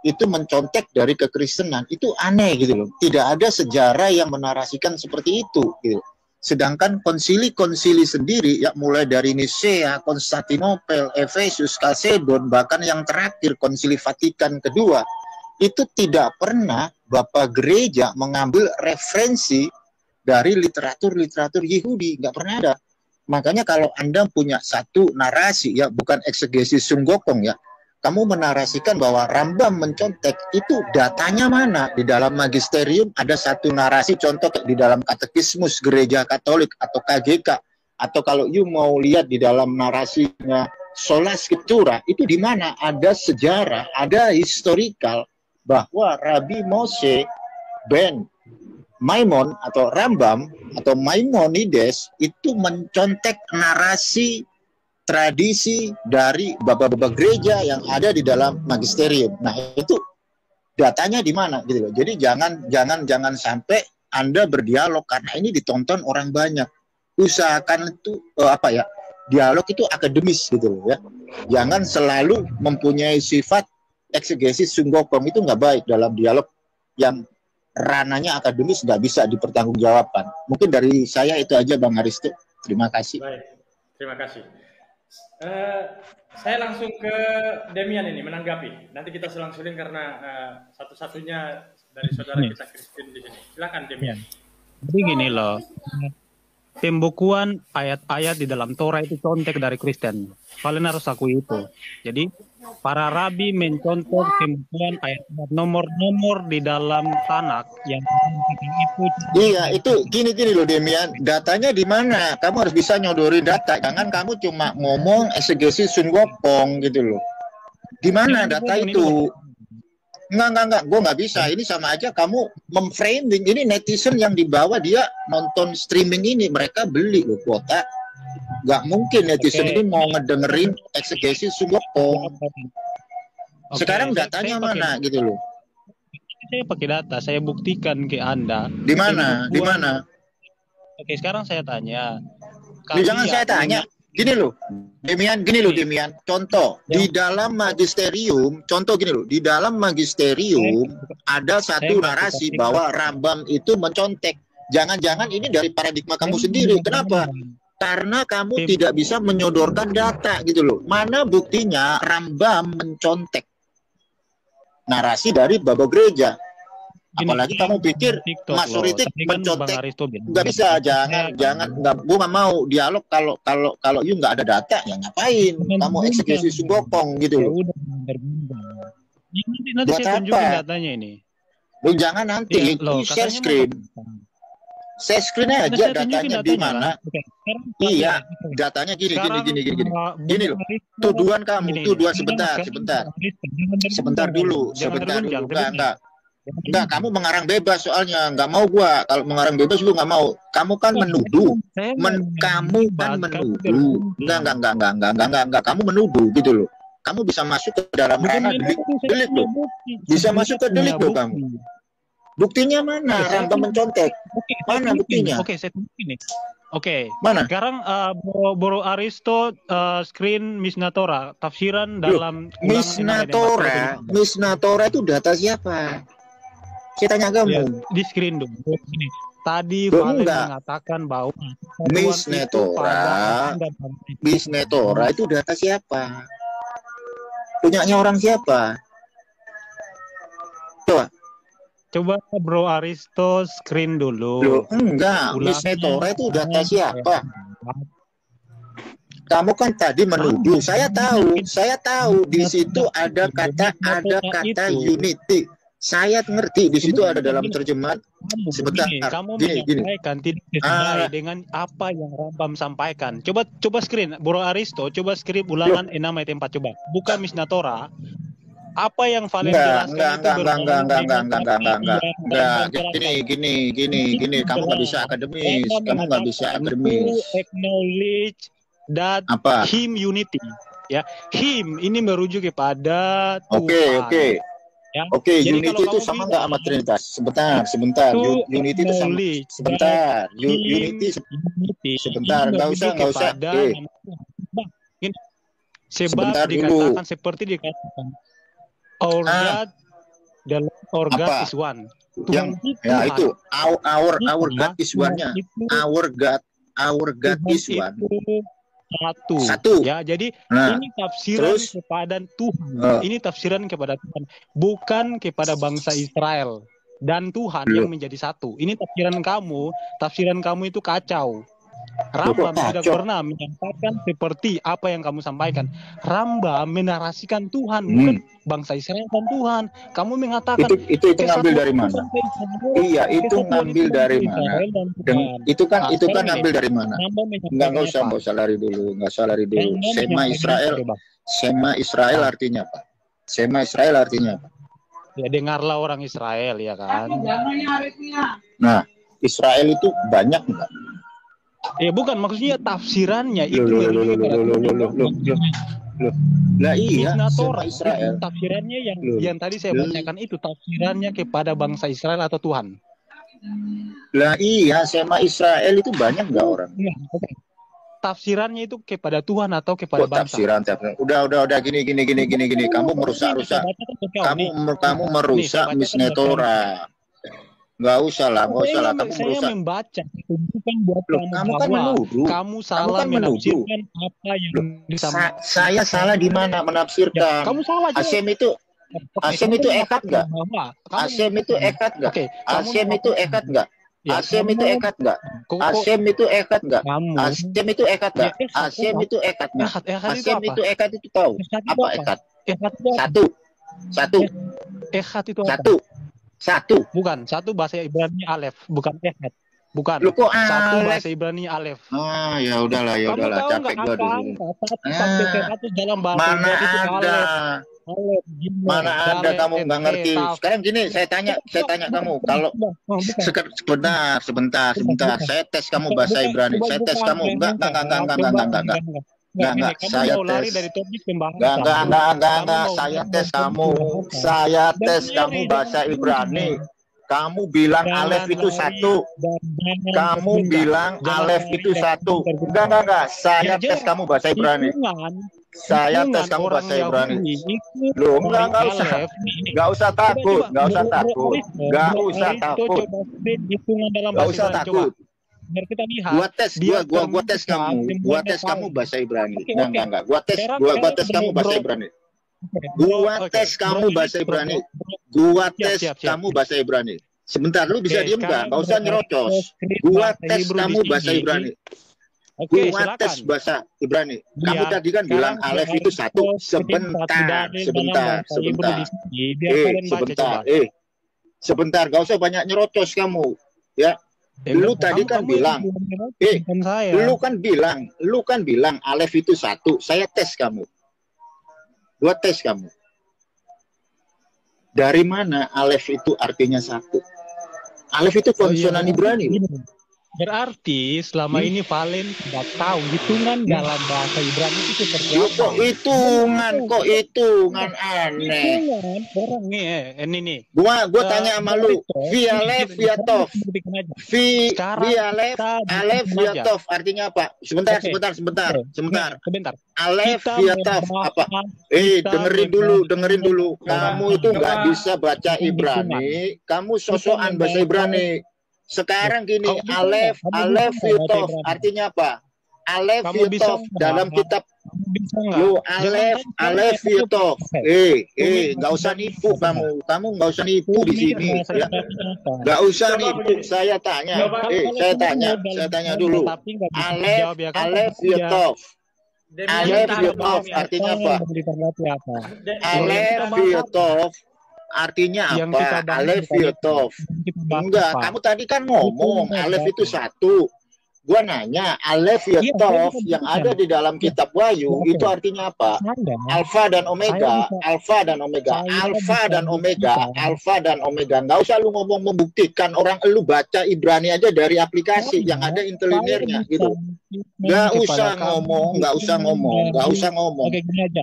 itu mencontek dari kekristenan, itu aneh gitu loh. Tidak ada sejarah yang menarasikan seperti itu gitu. Sedangkan konsili-konsili sendiri ya mulai dari Nisea, Konstantinopel, Efesus, Kalsedon, bahkan yang terakhir konsili Vatikan kedua, itu tidak pernah Bapak Gereja mengambil referensi dari literatur Yahudi, nggak pernah ada. Makanya kalau Anda punya satu narasi ya, bukan eksegesis Sun Gokong ya, kamu menarasikan bahwa Rambam mencontek, itu datanya mana? Di dalam magisterium ada satu narasi contoh di dalam katekismus gereja Katolik atau KGK, atau kalau you mau lihat di dalam narasinya Sola Scriptura, itu di mana ada sejarah, ada historikal bahwa Rabbi Moshe ben Maimon atau Rambam atau Maimonides itu mencontek narasi tradisi dari bapak-bapak gereja yang ada di dalam magisterium. Nah, itu datanya di mana gitu loh. Jadi jangan sampai Anda berdialog karena ini ditonton orang banyak. usahakan itu dialog itu akademis gitu loh ya. Jangan selalu mempunyai sifat eksegesis sunggokong, itu nggak baik dalam dialog yang ranahnya akademis, nggak bisa dipertanggungjawabkan. Mungkin dari saya itu aja Bang Aristo. Terima kasih. Baik, terima kasih. Saya langsung ke Demian ini menanggapi. Nanti kita selang-seling karena satu-satunya dari saudara kita Kristen di sini. Silakan Demian. Jadi gini loh, pembukuan ayat-ayat di dalam Torah itu contek dari Kristen. Kalian harus akui itu. Jadi para rabi mencontoh pembukuan ayat-ayat nomor-nomor di dalam Tanak yang itu. Iya, itu gini loh Demian. Datanya di mana? Kamu harus bisa nyodorin data. Jangan kamu cuma ngomong eksegesi sunggokong gitu loh. Di mana data itu? Enggak, gue nggak bisa. Ini sama aja kamu memframing. Ini netizen yang dibawa, dia nonton streaming ini, mereka beli loh kuota. Nggak mungkin netizen ini mau ngedengerin eksegesi sunggokong. Sekarang datanya mana gitu loh? Saya pakai data, saya buktikan ke Anda. Di mana? Di mana? Oke, sekarang saya tanya. Jangan saya tanya. Gini loh, Demian, contoh di dalam magisterium, di dalam magisterium ada satu narasi bahwa Rambam itu mencontek. Jangan-jangan ini dari paradigma kamu sendiri. Kenapa? Karena kamu tidak bisa menyodorkan data gitu loh. Mana buktinya Rambam mencontek narasi dari baba gereja? Apalagi kamu pikir Masoritik mencontek, nggak bisa, jangan, nggak, gue nggak mau dialog kalau you nggak ada data, ya ngapain kamu eksekusi sunggokong gitu loh. Nanti saya tunjukin datanya ini. Lu jangan nanti share screen. Share screen aja datanya di mana? Iya, datanya gini loh. Tuduhan kamu, sebentar dulu, enggak, kamu mengarang bebas soalnya. Enggak mau gua. Kalau mengarang bebas lu enggak mau. Kamu kan menuduh. Kamu kan menuduh. Enggak. Kamu menuduh gitu loh. Kamu bisa masuk ke dalam ranah delik loh. Bisa masuk ke delik loh kamu. Buktinya mana? Rambam mencontek. Mana buktinya? Oke, saya tunjukin nih. Oke. Mana? Sekarang Bro Aristo screen Mishnah Torah, tafsiran dalam Mishnah Torah itu data siapa? Saya tanya kamu. Ya, di screen dulu. Tadi Valen mengatakan bahwa Mishnah Torah itu data siapa? Punyanya orang siapa? Coba Bro Aristo screen dulu. Enggak, Mishnah Torah itu data siapa? Kamu kan tadi menuduh. Saya tahu di situ ada kata unity. Saya ngerti di situ ada dalam terjemahan. Sebentar. Kamu menyampaikan tidak sesuai dengan apa yang Rambam sampaikan. Coba screen Bro Aristo, coba screen ulangan 6 ayat 4 coba. Buka Mishnah Torah. Apa yang Valen jelaskan gini. Kamu nggak bisa akademis. Acknowledge that him unity. Ya, him ini merujuk kepada Tuhan. Ya. Oke, unity itu sama nggak sama Trinitas? Sebentar. Unity itu sama. Sebentar. Nggak usah. Sebab dikatakan seperti dikatakan our God is one. Tuhan itu our God is one-nya. Our God is one. Satu. Ya, jadi ini tafsiran kepada Tuhan. Ini tafsiran kepada Tuhan, bukan kepada bangsa Israel dan Tuhan yang menjadi satu. Ini tafsiran kamu itu kacau. Rambam tidak pernah menyampaikan seperti apa yang kamu sampaikan. Rambam menarasikan Tuhan, bukan bangsa Israel dan Tuhan. Kamu mengatakan itu ngambil dari mana? Iya, itu ngambil dari mana? Itu kan ngambil dari mana? Nggak usah lari dulu. Sema Israel artinya apa? Sema Israel artinya apa? Ya, dengarlah orang Israel, ya kan? Nah, Israel itu banyak enggak? Ya bukan, maksudnya tafsirannya itu Lah iya, Torah Israel. Tafsirannya yang tadi saya bacakan itu tafsirannya kepada bangsa Israel atau Tuhan. Lah iya, Sema Israel itu banyak nggak orang? Iya, oke. Tafsirannya itu kepada Tuhan atau kepada Kok bangsa? tafsiran. Udah gini. Kamu merusak. Kamu merusak Mishneh Torah. Nggak usah lah. Kamu Saya merusak. membaca, bukan buat Loh, kamu kamu kan bahwa menuduh. kamu salah kan menuduh. menafsirkan apa yang disampaikan. Saya salah di mana menafsirkan? Kamu salah juga. Asem itu ekad nggak? Asem itu ekad nggak? Oke, Asem itu ekad nggak? Ya, Asem itu ekad nggak? Asem itu ekad nggak? Asem itu ekad nggak? Asem itu ekad nggak? Asem itu ekad itu tahu? Apa ekad? Satu. Ehad itu apa? Satu. Bukan, satu bahasa Ibrani alef, bukan ehad. Bukan. Lu kok satu alef? bahasa Ibrani alef. Ah, ya udahlah, Kamu tahu capek nggak gua apa dulu. sampai ke satu dalam bahasa Mana Ibrani itu ada? alef, gini, Mana ada dalef, kamu nggak ngerti? Sekarang gini, saya tanya kamu, kalau sebentar, saya tes kamu bahasa Ibrani. Saya tes kamu, enggak. Saya tes. Enggak. Saya tes kamu bahasa Ibrani. Kamu bilang alef itu satu. Kamu bilang alef itu satu. Enggak. Saya tes kamu bahasa Ibrani. Saya tes kamu bahasa Ibrani. Loh, enggak usah. Enggak usah takut. Biar kita lihat. Gua tes kamu bahasa Ibrani. Enggak. Gua tes kamu bahasa Ibrani. Gua tes kamu bahasa Ibrani. Sebentar, lu bisa diem nggak? Nggak usah nyerocos. Gua tes kamu bahasa Ibrani. Gua tes bahasa Ibrani. Kamu tadi kan bilang alef itu satu. Sebentar. Sebentar. Gak usah banyak nyerocos kamu. Ya. Lu tadi kan bilang. Lu kan bilang alef itu satu. Saya tes kamu. Gua tes kamu. Dari mana alef itu artinya satu? Alef itu konsonan Ibrani. Berarti selama ini Valen tidak tahu hitungan dalam bahasa Ibrani itu seperti apa. Kok hitungan aneh. Hitungan orang nih. Gua tanya sama lu, via left via tof. Via left, alef via tof artinya apa? Sebentar. Alef via tof apa? Dengerin dulu. Kamu itu nggak bisa baca Ibrani, kamu sosokan bahasa Ibrani. Sekarang gini, alef yutov artinya apa? Alef yutov dalam kitab lu alef yutov. Nggak usah nipu kamu nggak usah nipu di sini. Ya. Nggak usah nipu. Saya tanya dulu. Alef yutov. Alef yutov artinya apa? Alef yutov artinya apa? Alef yutov. Enggak, kamu tadi kan ngomong Alef itu satu. Gua nanya Alef yutov yang ada di dalam kitab Wahyu itu artinya apa? Alfa dan Omega. Nggak usah lu ngomong membuktikan, orang lu baca Ibrani aja dari aplikasi yang ada interlinearnya gitu. Nggak usah ngomong.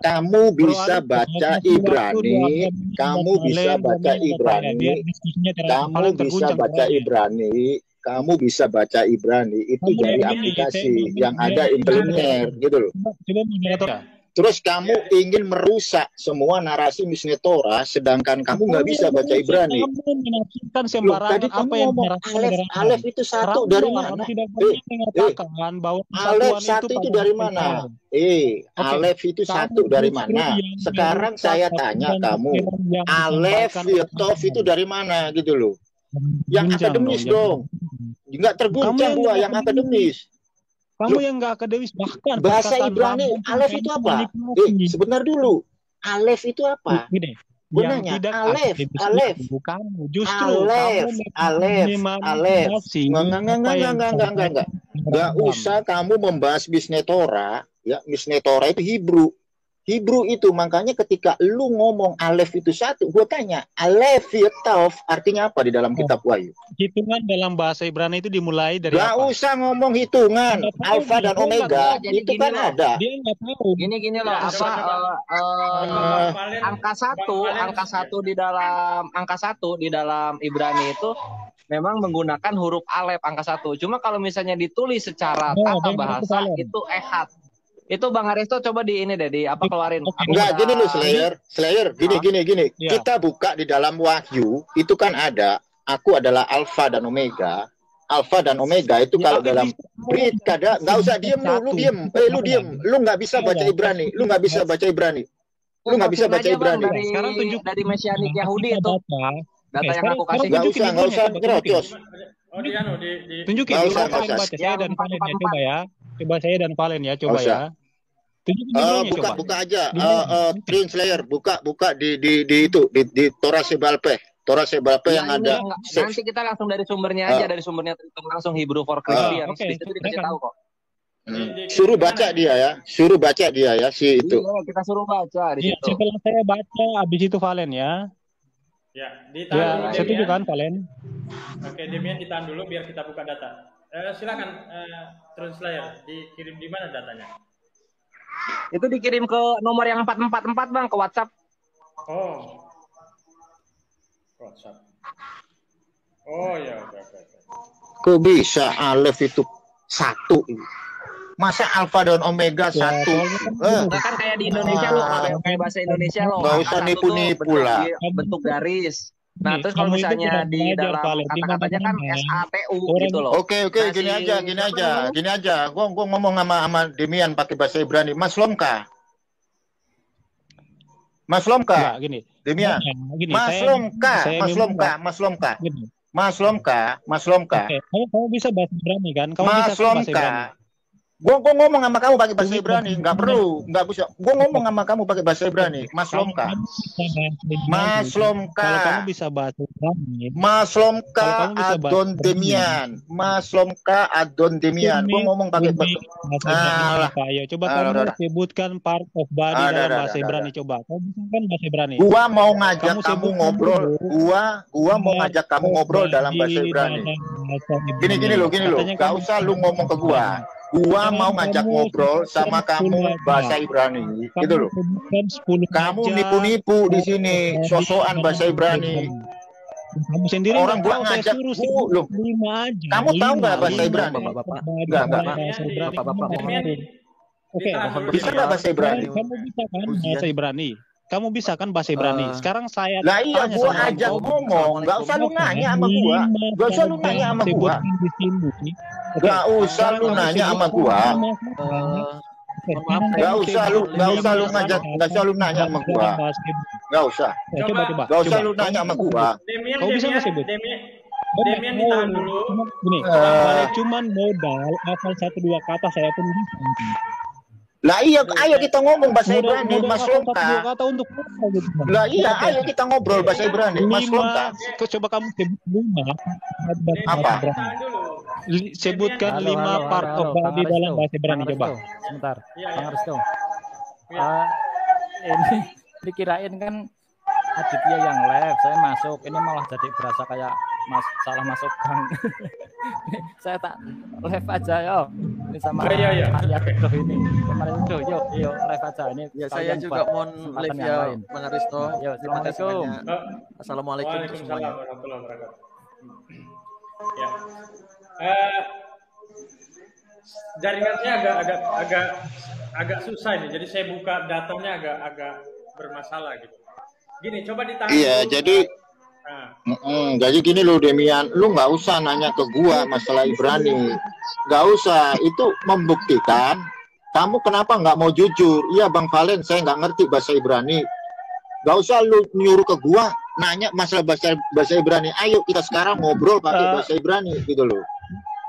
Kamu bisa baca Ibrani. Kamu bisa baca Ibrani itu dari aplikasi yang ada interlinear gitu loh. Terus kamu ingin merusak semua narasi Mishneh Torah, sedangkan kamu nggak bisa baca Ibrani. Loh, tadi kamu ngomong alef itu satu dari mana? Alef satu itu dari mana? Alef itu satu dari mana? Sekarang saya tanya kamu, alef yutov itu dari mana gitu loh? Yang akademis dong. Nggak terguncang gua yang akademis. Kamu yang nggak akademis, bahkan bahasa Ibrani alef itu apa? Sebentar dulu. Alef itu apa? Gue nanya, alef. Enggak usah kamu membahas Mishneh Torah. Ya, Mishneh Torah itu Hebrew. Hebrew itu, makanya ketika lu ngomong Alef itu satu, gue tanya, Alef Yetov artinya apa di dalam kitab Wahyu? Hitungan dalam bahasa Ibrani itu dimulai dari Gak apa? usah ngomong hitungan, Nggak tahu Alfa dia, dan dia nggak Omega, tahu. Jadi itu gini kan loh. ada. Dia nggak tahu. Gini loh, Ya, apa angka satu di dalam Ibrani itu memang menggunakan huruf Alef angka 1. Cuma kalau misalnya ditulis secara No, tata dia nggak bahasa tahu. itu ehad. Itu Bang Aristo coba di ini deh, di apa keluarin. Oke. Aku Enggak, udah- gini lu Slayer, gini. Iya. Kita buka di dalam Wahyu, itu kan ada, aku adalah Alfa dan Omega. Alfa dan Omega itu Ya, kalau tapi dalam bisa. Brit kada, nggak usah diem lu diem, lu nggak bisa baca Ibrani, lu nggak bisa baca Ibrani, lu nggak bisa baca Langsung aja, Bang, Ibrani. Sekarang tunjuk dari Mesianik Yahudi kita itu. baca. Data yang sekarang- aku kasih. sekarang tunjukin Nggak usah Ibrani, coba nyerocos. Oh, di anu di Tunjukin Nggak coba usah, Valen nggak baca saya Yang dan Valen ya, 444. coba ya. Coba saya dan Valen ya, coba Nggak usah. ya. Tunjukin Ibrani coba. Buka aja, Di mana? Trin Slayer, buka di Torah Sebalpeh. Torah Sebalpeh yang Ya, ada. nanti kita langsung dari sumbernya aja, dari sumbernya langsung Hebrew for Christians. Oke, Di situ dikasih tahu kok. Suruh baca dia ya, si itu. Iya, kita suruh baca di Iya, situ. setelah saya baca, habis itu Valen ya. Ya, ditahan dulu Ya, setuju Demian. kan Valen? Oke, Demian ditahan dulu biar kita buka data. Silakan Translayer, dikirim di mana datanya? Itu dikirim ke nomor yang 444 Bang, ke WhatsApp. Oh. WhatsApp. Oh ya, oke. Kok bisa Alef itu satu? Masa Alfa dan Omega satu? Nah, kan kayak di Indonesia loh, kayak bahasa Indonesia loh. Nggak Angka usah satu nipu-nipu tuh lah. bentuk garis. Nah, Nih, terus kalau kamu itu misalnya kurang di belajar, dalam Valen. Di kata-katanya kan mana-mana SATU orang- gitu loh. Oke, Nah, gini si- aja. Gua ngomong sama Demian pakai bahasa Ibrani. Mas Lomka. Enggak, gini. Demian. Gini, Mas saya Lomka. gini. Mas Lomka. Oke, kamu bisa bahasa Ibrani kan? Kamu Mas bisa kan bahasa Lomka. Ibrani? Gua ngomong sama kamu pakai bahasa Tunggu, Ibrani, tunggu. nggak perlu, nggak bisa. Gua ngomong sama kamu pakai bahasa Ibrani, Mas Lomka. Kamu bisa bahasa Ibrani. Mas Lomka. Kalau kamu bisa bahasa Ibrani, Mas Lomka Kalau kamu bisa bahasa Adon Ibrani. Demian. Mas Lomka Adon Demian. Gua ngomong pakai bahasa. bahasa Ibrani Alah. apa? Ayo coba Alah, kamu udah. sebutkan part of body Ada, dalam ada, bahasa ada, Ibrani coba. Kamu bisa kan bahasa Ibrani? Gua mau ngajak Kamu kamu sebutkan ngobrol. dulu. Gua mau ngajak kamu ngobrol dalam bahasa Body Ibrani. dalam bahasa Gini Ibrani. lo. Katanya Gak kamu usah lu ngomong ke gua. Gua Jangan mau ngajak kamu ngobrol sama sebutkan kamu 10 bahasa aja. Ibrani. Kamu Gitu loh. sebutkan 10 Kamu aja. nipu-nipu di sini, Body sosokan dalam bahasa Ibrani. Kamu sendiri Orang nggak gua tahu, saya ngajak suruh lu, sebut 5 aja. Kamu tahu nggak bahasa Lima, Ibrani? Bapak-bapak. body Nggak. dalam bahasa Ibrani. Bapak-bapak, Demian, Oke, ditahan dulu, Bisa Demian. nggak bahasa Ibrani? Kamu bisa kan Ujian. bahasa Ibrani? Kamu bisa kan bahasa Ibrani? Sekarang saya Lah iya, tanya gua sama ajak kamu. ngomong. Gak usah lu nanya sama gua. Gak usah lu nanya sama gua. Gak usah lu nanya sama gua. Gak usah lu ngajak. Gak usah lu nanya sama gua. Gak usah. Coba. Gak usah lu nanya sama gua. Demian, Kau bisa nggak sebut? Demian ditahan dulu. Gini, Eh. cuman modal hafal 1-2 kata saya pun bisa. Lah iya, ayo kita ngomong bahasa Modal Ibrani, Mas hafal Lomka. 1-2 kata untuk apa gitu. Lah iya, ayo kita ngobrol bahasa Ibrani, Mas Lomka. Coba kamu sebut 5. Apa? Ditahan dulu. Sebutkan Halo, 5 part of body dalam bahasa Ibrani coba. Sebentar, Iya, Bang iya. Aristo. Iya. Ini dikirain kan Aditya yang live, saya masuk. Ini malah jadi berasa kayak salah masuk gang. Saya tak live aja yo. Ini sama Iya. ayat itu ini. Kemarin itu yuk live aja ini. Ya, saya sekalian juga buat mohon kesempatan live yang ya, lain. Bang Aristo. Yo, Terima kasih Assalamualaikum. banyak. Assalamualaikum untuk Waalaikumsalam semuanya. warahmatullahi wabarakatuh. Ya. Jaringannya agak susah ini. Jadi saya buka datanya agak bermasalah gitu. Gini, coba ditahan. Iya, dulu. jadi Nah, jadi gini loh Demian, lu nggak usah nanya ke gua masalah Ibrani, nggak usah. Itu membuktikan kamu kenapa nggak mau jujur. Iya Bang Valen, saya nggak ngerti bahasa Ibrani. Nggak usah lu nyuruh ke gua nanya masalah bahasa Ibrani. Ayo kita sekarang ngobrol pakai bahasa Ibrani gitu loh.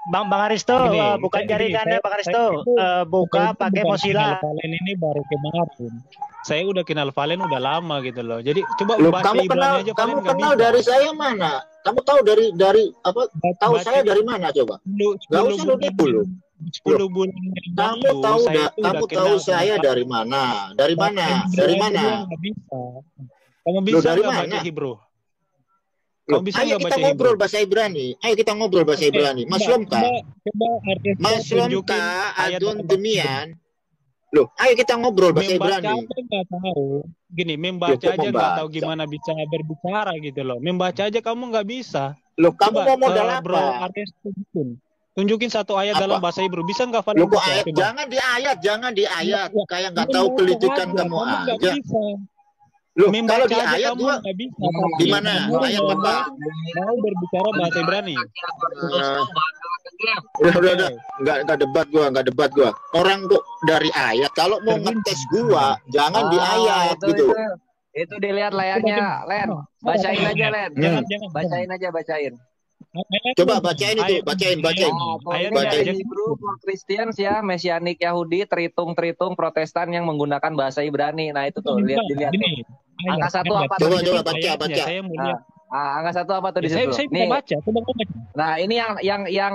Bang Aristo, Gini, bukan gini, jaringannya saya- Bang Aristo, saya buka itu pakai bukan Mozilla. kenal Valen ini baru kemarin. Saya udah kenal Valen udah lama gitu loh. Jadi coba Loh, bahasa kamu Ibrani kenal aja kamu Valen nggak kenal bisa. dari saya mana? Kamu tahu dari apa? Tahu Baca- saya dari mana coba? Lu- Nggak lu usah lu bukan- nipu lu. 10 bulan yang Kamu lalu tahu saya itu udah kamu tahu kenal sama saya Pak dari mana? Dari Bahasa mana? Hebrew Dari aja mana? dia nggak bisa. Kamu Loh, bisa dari nggak baca mana? Hebrew? Loh, Kamu bisa ayo nggak kita baca Hebrew? ngobrol bahasa Ibrani. Ayo kita ngobrol bahasa Oke, Ibrani. coba Maslom coba kah? coba Arifo Maslom tunjukin kah? ayat Adon dalam bahasa Hebrew. demian. Loh, ayo kita ngobrol bahasa Membaca Ibrani. aja nggak tahu. Gini, Loh, membaca kok aja nggak tahu membaca? gimana bisa berbicara gitu loh. Membaca aja kamu nggak bisa. Loh, kamu Coba mau modal Bro apa? Aries tunjukin satu ayat dalam Apa? bahasa Hebrew. Bisa nggak Loh, Valen kok baca? ayat? Coba. Jangan di ayat. Ya, Kayak nggak tahu membaca kelicikan aja. kamu Kamu nggak aja. bisa. Loh, kalau Membaca di aja ayat kamu gua nggak bisa. di Tapi mana? kamu Ayat apa? mau berbicara bahasa Ibrani. Udah, Oke. nggak debat gua. Orang kok dari ayat. Kalau mau ngetes gua, jangan di ayat gitu. Itu dilihat Coba layarnya, Len. Bacain aja, Len. Jangan. Bacain aja, bacain. Coba bacain itu, bacain. Ini Bacain. dari Hebrew for Christians ya, Mesianik Yahudi, Tritung Protestan yang menggunakan bahasa Ibrani. Nah itu tuh, dilihat. Gini, Angka satu apa Coba tuh? baca. Saya mau lihat. Angka satu apa tuh di Ya, situ? saya bisa Nih. baca. Coba kamu baca. Nah ini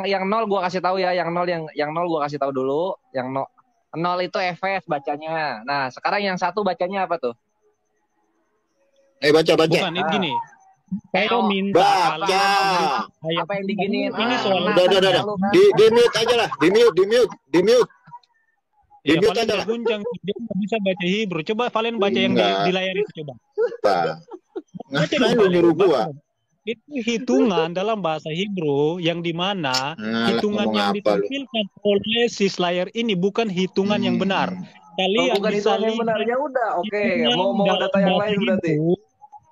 yang nol gua kasih tahu ya, yang nol gua kasih tahu dulu. Yang nol itu Efes bacanya. Nah sekarang yang satu bacanya apa tuh? Baca. Bukan, ini gini. Saya minta Baca. kalian Apa yang diginiin? ini soal Udah. Di mute aja lah. Di mute. ya, Di mute Valen aja lah. berguncang, dia nggak bisa baca Hebrew. Coba Valen baca yang di layar itu coba. Apa? Baca Ngapain dong, lu Valen. nyuruh gua? Baca dong. Itu hitungan dalam bahasa Hebrew yang dimana hitungan yang ditampilkan oleh si layar ini bukan hitungan yang benar. Kalian bukan bisa hitungan yang benar ya udah, oke. Mau dalam data yang bahasa lain berarti. Hebrew,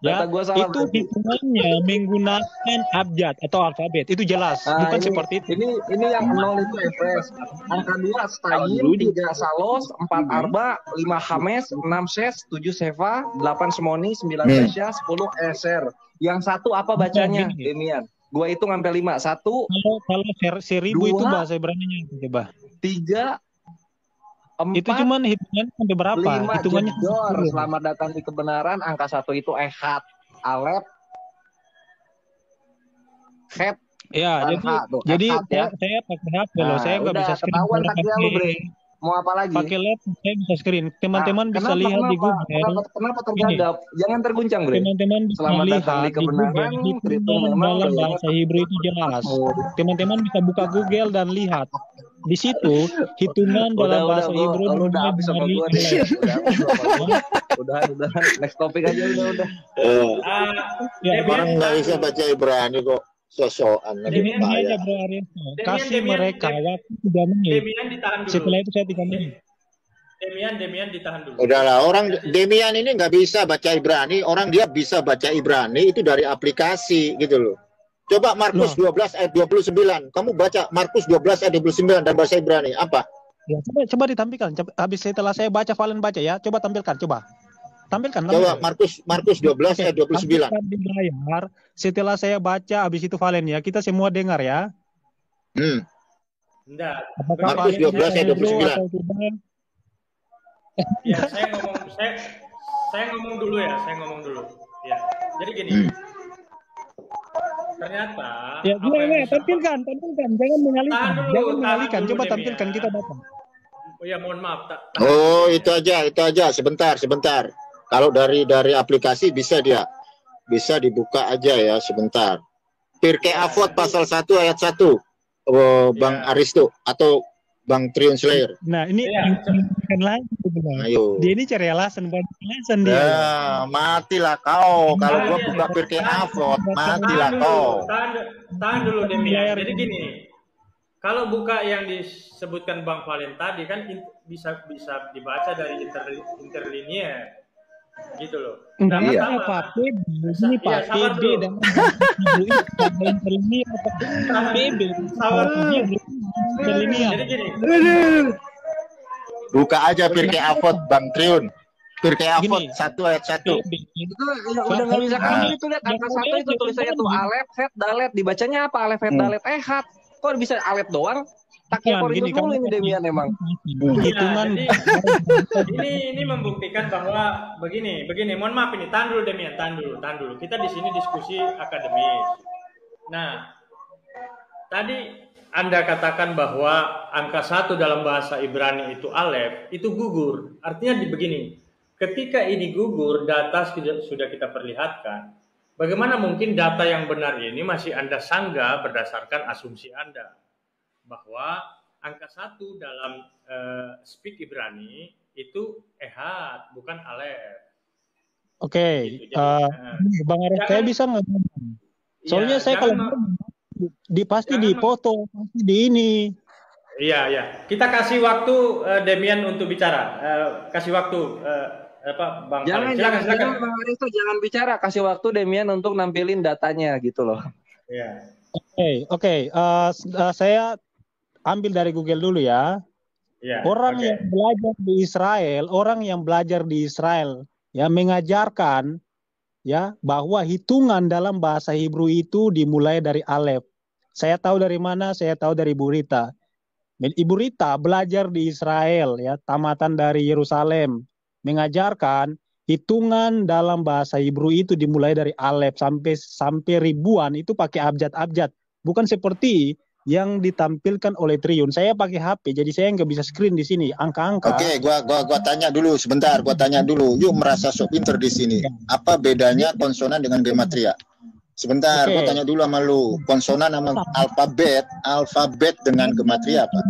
ya, Data gua salah itu berarti. hitungannya menggunakan abjad atau alfabet. Itu jelas, Nah, bukan ini, seperti itu. Ini yang 0 itu Efes. Angka 2 Stayin, 3 Salos, 4 Arba, 5 Hames, 6 Ses, 7 Seva, 8 Semoni, 9 Pesya, 10 Eser. Yang satu apa bacanya, Demian? Gua hitung sampai 5. 1 kalau 1000 itu bahasa Ibrani-nya coba. 3 4 itu cuman hitungannya sampai berapa? 5 Hitungannya Jedor. Selamat datang di kebenaran. Angka 1 itu Ehad, Alep, Het. Ya, jadi ya. saya pakai HP loh, saya nggak bisa screen. Ketahuan taknya lu, Bre. Mau apa lagi? Pakai laptop saya bisa screen. Teman-teman bisa lihat di Google. Kenapa terhadap? Jangan terguncang, Bre. Teman-teman bisa Selamat lihat datang di kebenaran. hitungan dalam bahasa Hebrew itu jelas. Teman-teman bisa buka Google dan lihat. Di situ hitungan dalam bahasa Hebrew udah habis sama gua nih. Udah. Next topik aja udah. Orang nggak bisa baca Ibrani kok. Sosokan ini aja Bro Ariel. Kasih mereka waktu 3 menit. Demian ditahan dulu. Setelah itu saya 3 menit. Demian ditahan dulu. Udahlah, orang Demian ini nggak bisa baca Ibrani. Orang dia bisa baca Ibrani itu dari aplikasi gitu loh. Coba Markus 12 ayat 29. Kamu baca Markus 12 ayat 29 dan bahasa Ibrani apa? Ya, coba ditampilkan. Habis setelah saya baca, Valen baca ya. Coba tampilkan, coba. Tampilkan. Coba Markus 12 ayat 29. Di layar. Setelah saya baca, habis itu Valen ya. Kita semua dengar ya. Enggak. Markus 12 ayat 29. Ya, saya ngomong dulu ya. Ya. Jadi gini. Ternyata ya, tampilkan. Jangan mengalihkan. Coba tampilkan, kita baca. Oh ya, mohon maaf. Oh, itu aja. Sebentar. Kalau dari aplikasi bisa dibuka aja ya, sebentar. Pirkei Avot pasal 1 ayat 1. Bang Aristo atau Bang Triun Slayer. Nah, ini kan lagi sebenarnya. Ayo. Dia ini cari alasan dia. Ya, matilah kau. Kalau gua buka Pirkei Avot, matilah kau. Tahan dulu Demian. Jadi gini. Kalau buka yang disebutkan Bang Valen tadi kan bisa dibaca dari interlinear. Gitu loh. Enggak apa ini pakai B dan interlinear PB. Jadi gini. Buka aja Pirkei Avot Bang Triun. Pirkei Avot 1 ayat 1. Itu udah nggak bisa kamu itu lihat angka 1 itu tulisannya tuh Alef, Het, Dalet. Dibacanya apa? Alef, Het, Dalet, Ehad. Kok bisa Alef doang? Taknya Korintus mulu ini Demian emang. Hitungan. Ini membuktikan bahwa begini. Mohon maaf ini, tahan dulu Demian, tahan dulu. Kita di sini diskusi akademis. Nah, tadi Anda katakan bahwa angka 1 dalam bahasa Ibrani itu alef, itu gugur. Artinya begini, ketika ini gugur, data sudah kita perlihatkan. Bagaimana mungkin data yang benar ini masih Anda sanggah berdasarkan asumsi Anda bahwa angka 1 dalam speak Ibrani itu ehad, bukan alef. Oke, Gitu. Jadi, Bang Arif, saya bisa nggak? Soalnya saya kalau pasti dipoto, pasti di ini. Iya. Kita kasih waktu Demian untuk bicara. Kasih waktu Bang Falen. Silakan. Bang Aristo jangan bicara, kasih waktu Demian untuk nampilin datanya gitu loh. Iya. Oke. Saya ambil dari Google dulu ya. Iya. Orang yang belajar di Israel ya mengajarkan ya bahwa hitungan dalam bahasa Hebrew itu dimulai dari alef. Saya tahu dari mana? Saya tahu dari Ibu Rita. Ibu Rita belajar di Israel ya, tamatan dari Yerusalem, mengajarkan hitungan dalam bahasa Hebrew itu dimulai dari alef sampai ribuan itu pakai abjad-abjad, bukan seperti yang ditampilkan oleh Triun. Saya pakai HP, jadi saya nggak bisa screen di sini angka-angka. Oke, gua tanya dulu sebentar. Gua tanya dulu. Yuk merasa sok pinter di sini. Apa bedanya konsonan dengan gematria? Sebentar, gua tanya dulu sama lu. Konsonan sama alfabet dengan gematria apa?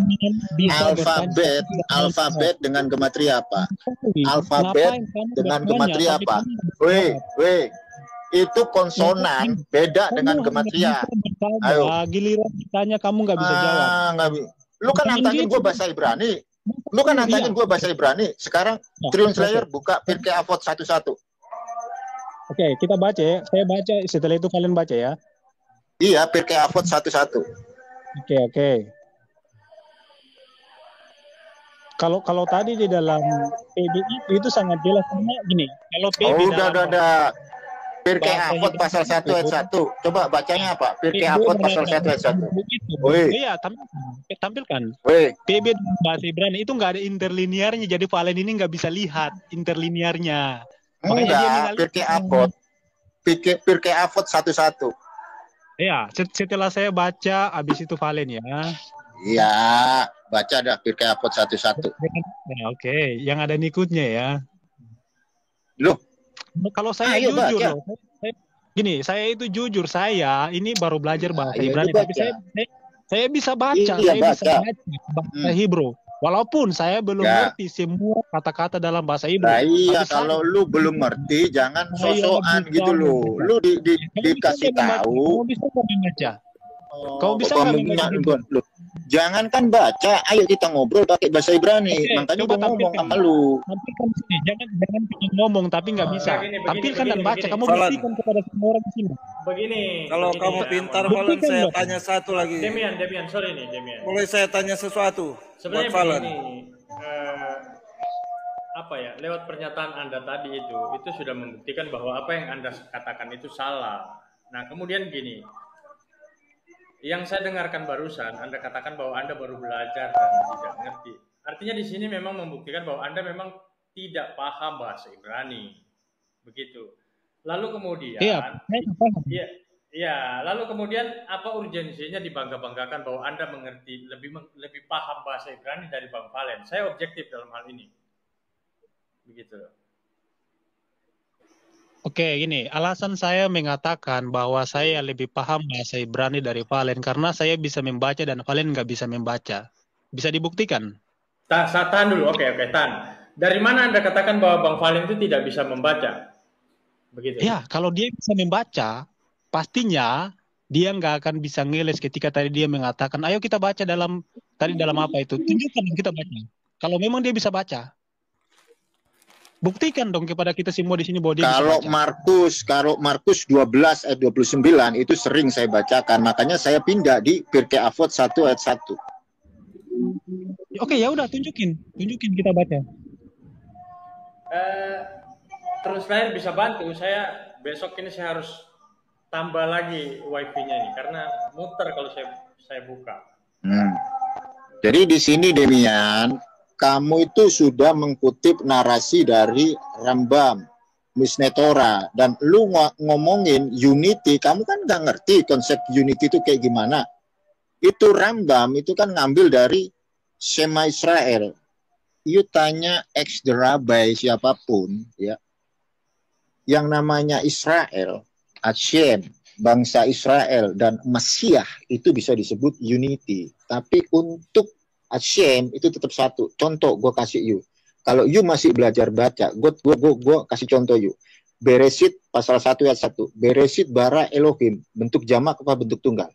Alfabet dengan gematria apa? Alfabet dengan gematria apa? Weh. Itu konsonan beda dengan gematria. Ayo. Giliran ditanya kamu nggak bisa jawab. Lu kan nantangin gue bahasa Ibrani. Sekarang Triun Slayer buka Pirkei Avot 1:1. Oke, kita baca ya. Saya baca, setelah itu kalian baca ya. Iya, Pirkei Avot 1:1. Oke. Kalau tadi di dalam PB itu sangat jelas karena gini. Kalau PB udah. Pirkei Avot pasal 1 ayat 1. Coba bacanya apa? Pirkei Avot pasal 1 ayat 1. Iya, tampilkan. Woi. PB bahasa Ibrani itu nggak ada interlinearnya, jadi Valen ini nggak bisa lihat interlinearnya. Enggak, Pirkei Avot 1:1. Iya, setelah saya baca, habis itu Valen ya. Iya, baca dah Pirkei Avot 1:1. Ya, oke, yang ada nikutnya ya. Loh, kalau saya jujur loh, saya itu jujur, saya ini baru belajar bahasa Ibrani, tapi saya bisa baca, bisa baca bahasa Hebrew. Walaupun saya belum ngerti semua kata-kata dalam bahasa Hebrew. Nah, iya, kalau lu belum ngerti, jangan sosokan gitu loh. Lu dikasih tahu. Kau bisa membaca. Jangankan baca, ayo kita ngobrol pakai bahasa Ibrani. Makanya gue ngomong sama lu. Tampilkan sini, jangan ngomong tapi nggak bisa. Tampilkan dan baca. Kamu buktikan kepada semua orang di sini. Begini. Kalau kamu pintar, Valen, saya tanya satu lagi. Demian, sorry nih, Demian. Boleh saya tanya sesuatu? Sebenarnya begini, lewat pernyataan Anda tadi itu sudah membuktikan bahwa apa yang Anda katakan itu salah. Nah, kemudian gini. Yang saya dengarkan barusan, Anda katakan bahwa Anda baru belajar dan tidak ngerti. Artinya di sini memang membuktikan bahwa Anda memang tidak paham bahasa Ibrani. Begitu. Lalu kemudian, lalu kemudian apa urgensinya dibangga-banggakan bahwa Anda mengerti lebih paham bahasa Ibrani dari Bang Valen? Saya objektif dalam hal ini. Begitu. Oke, gini, alasan saya mengatakan bahwa saya lebih paham bahasa Ibrani dari Valen karena saya bisa membaca dan Valen nggak bisa membaca. Bisa dibuktikan? Tahan dulu, oke, tahan. Dari mana Anda katakan bahwa Bang Valen itu tidak bisa membaca? Begitu. Ya, kalau dia bisa membaca, pastinya dia nggak akan bisa ngeles ketika tadi dia mengatakan, ayo kita baca dalam apa itu? Tunjukkan kita baca. Kalau memang dia bisa baca. Buktikan dong kepada kita semua di sini bahwa dia kalau Markus 12 ayat 29 itu sering saya bacakan, makanya saya pindah di Pirkei Avot 1 ayat 1. Oke, ya udah tunjukin kita baca. Terus saya bisa bantu, besok ini saya harus tambah lagi wifi-nya ini karena muter kalau saya buka. Jadi di sini Demian, kamu itu sudah mengutip narasi dari Rambam, Mishneh Torah, dan lu ngomongin unity, kamu kan nggak ngerti konsep unity itu kayak gimana. Itu Rambam itu kan ngambil dari Shema Israel. You tanya ex the rabbi siapapun ya, yang namanya Israel, Hashem, bangsa Israel dan Mesiah itu bisa disebut unity. Tapi untuk Hashem itu tetap satu. Contoh gue kasih you. Kalau you masih belajar baca, gue kasih contoh you. Beresit pasal 1 ayat 1. Beresit bara Elohim, bentuk jamak apa bentuk tunggal?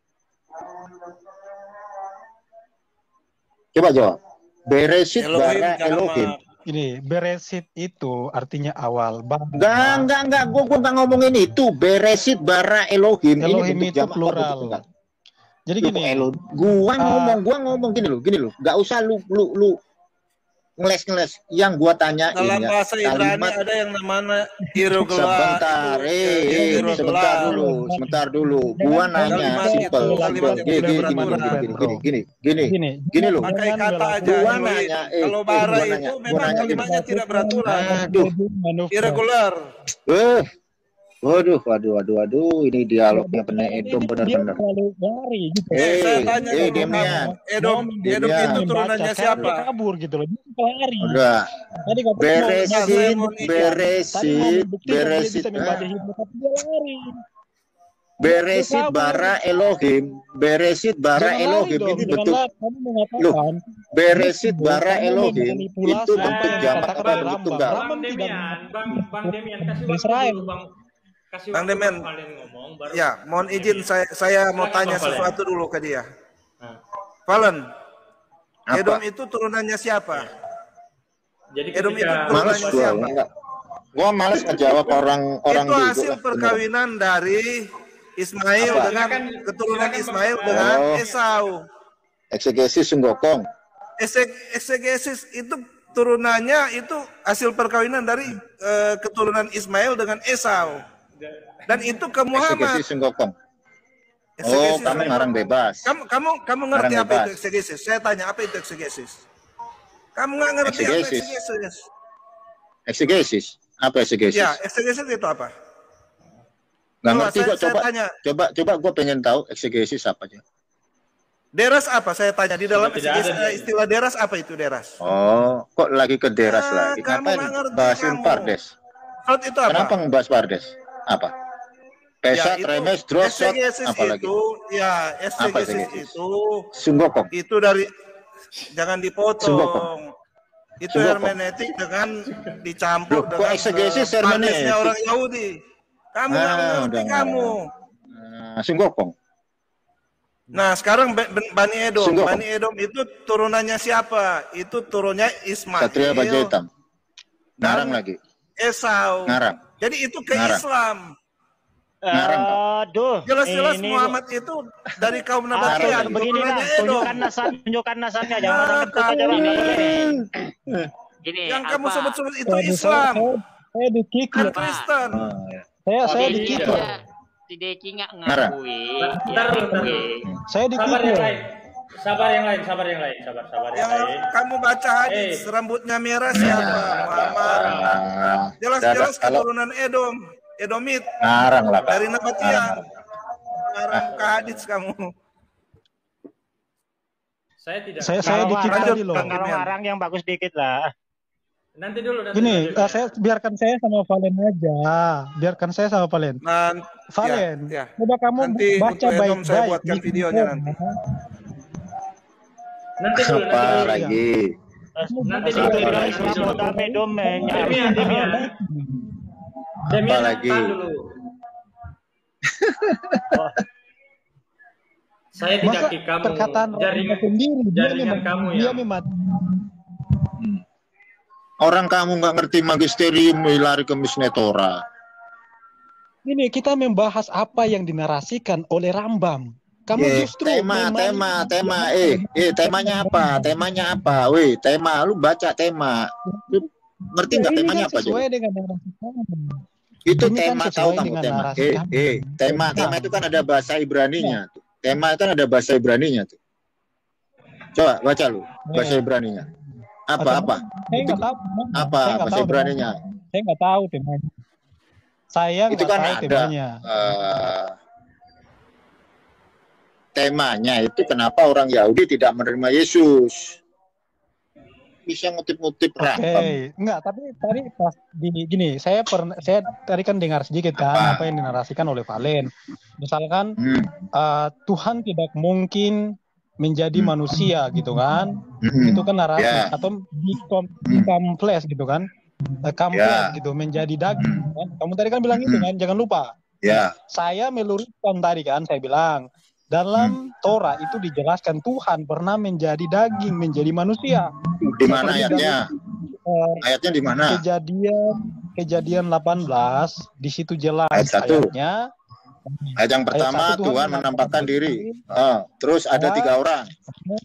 Coba jawab. Beresit bara Elohim. Ini Beresit itu artinya awal. Enggak. Gue nggak ngomongin itu. Beresit bara Elohim. Elohim Ini bentuk itu jamak plural. apa bentuk tunggal? Jadi gini. Gua ngomong gini loh. Gak usah lu ngeles. Yang gua tanyain Dalam ya, bahasa Ibrani kalimat ada yang namanya irregular. Sebentar dulu. Gua nanya simple. Gini loh. Pakai kata aja. Gua nanya, kalau bara itu memang kalimatnya tidak beraturan. Irregular. Waduh, ini dialognya benar Edom benar-benar. Saya tanya Demian. Edom itu turunannya siapa? Kabur gitu loh. Lari. Udah. Beresit bara Elohim. Ini bentuk. Loh, beresit bara Elohim itu bentuk jamak apa bentuk tunggal? Bang Demian kasih waktu dulu, Bang Demian, ya, mohon izin saya mau tanya sesuatu dulu ke dia. Valen, Edom itu turunannya siapa? Jadi Edom itu turunannya siapa? Gua malas ngejawab orang itu hasil perkawinan dari Ismail dengan keturunan Ismail dengan Esau. Eksegesis Sunggokong. Eksegesis itu turunannya itu hasil perkawinan dari keturunan Ismail dengan Esau. Dan itu ke Muhammad. Oh, kamu ngarang bebas. Kamu ngerti apa itu eksegesis? Saya tanya apa itu eksegesis? Kamu nggak ngerti apa eksegesis? Eksegesis? Apa eksegesis? Ya, eksegesis itu apa? Nggak ngerti kok. Coba gue pengen tahu eksegesis apa aja. Deras apa? Saya tanya di dalam istilah deras apa itu deras? Oh, kok lagi ke deras lagi? Ngapain bahasin Pardes? Itu apa? Kenapa ngebahas Pardes? Apa? Pesat, remes, drosot, apa lagi? Ya, eksegesis itu Sunggokong. Itu dari jangan dipotong. Itu hermeneutik dengan dicampur dengan hadisnya orang Yahudi. Kamu nggak mengerti kamu. Sunggokong. Nah, sekarang Bani Edom. Bani Edom itu turunannya siapa? Itu turunnya Ismail. Satria Baja Hitam. Ngarang lagi. Esau. Ngarang. Jadi itu ke Islam. Aduh, jelas-jelas Muhammad itu dari kaum Nabatean. Beginilah, tunjukkan nasabnya, jangan Gini, yang kamu sebut-sebut itu Islam. Saya dikikir. Kristen. Saya dikikir. Si Deki nggak ngakui. Saya dikikir. Sabar yang lain. Kamu baca hadis, rambutnya merah siapa? Muhammad. Jelas-jelas keturunan Edom. Edomit. Ngarang lah. Dari Nabatian. Ngarang ke hadis kamu. Saya tidak. Saya dikit tadi loh. Kalau ngarang yang bagus dikit lah. Nanti dulu. Gini, biarkan saya sama Valen aja. Valen. Ya. Coba kamu nanti baca baik-baik. Saya buatkan videonya nanti. Nanti dulu. Lagi. Nanti dulu. Demian lagi. Saya tidak di kamu. Jaringan kamu ya. Orang kamu nggak ngerti magisterium lari ke Misnetora. Ini kita membahas apa yang dinarasikan oleh Rambam. Kamu justru tema. Temanya apa? Weh, tema. Lu baca tema. Lu ngerti nggak temanya apa? Sesuai dengan narasi kamu. Itu tema, tahu kamu tema. Tema itu kan ada bahasa Ibraninya. Tema itu kan ada bahasa Ibraninya tuh. Coba baca lu bahasa Ibraninya. Apa? Saya nggak tahu. Apa bahasa Ibraninya? Saya nggak tahu temanya. Saya nggak tahu temanya. temanya itu kenapa orang Yahudi tidak menerima Yesus. Bisa ngutip-ngutip Raham. Enggak, tapi tadi pas gini, saya tadi kan dengar sedikit kan apa yang dinarasikan oleh Valen. Misalkan Tuhan tidak mungkin menjadi manusia gitu kan. Itu kan narasi atau become flesh gitu kan. Flesh gitu, menjadi daging kan. Kamu tadi kan bilang itu kan, jangan lupa. Saya meluruskan tadi kan, saya bilang dalam Torah itu dijelaskan Tuhan pernah menjadi daging, menjadi manusia. Di mana ayatnya? Ayatnya di mana? Kejadian 18 di situ jelas ayatnya. Ayat yang pertama Tuhan menampakkan diri. Terus ada 3 orang.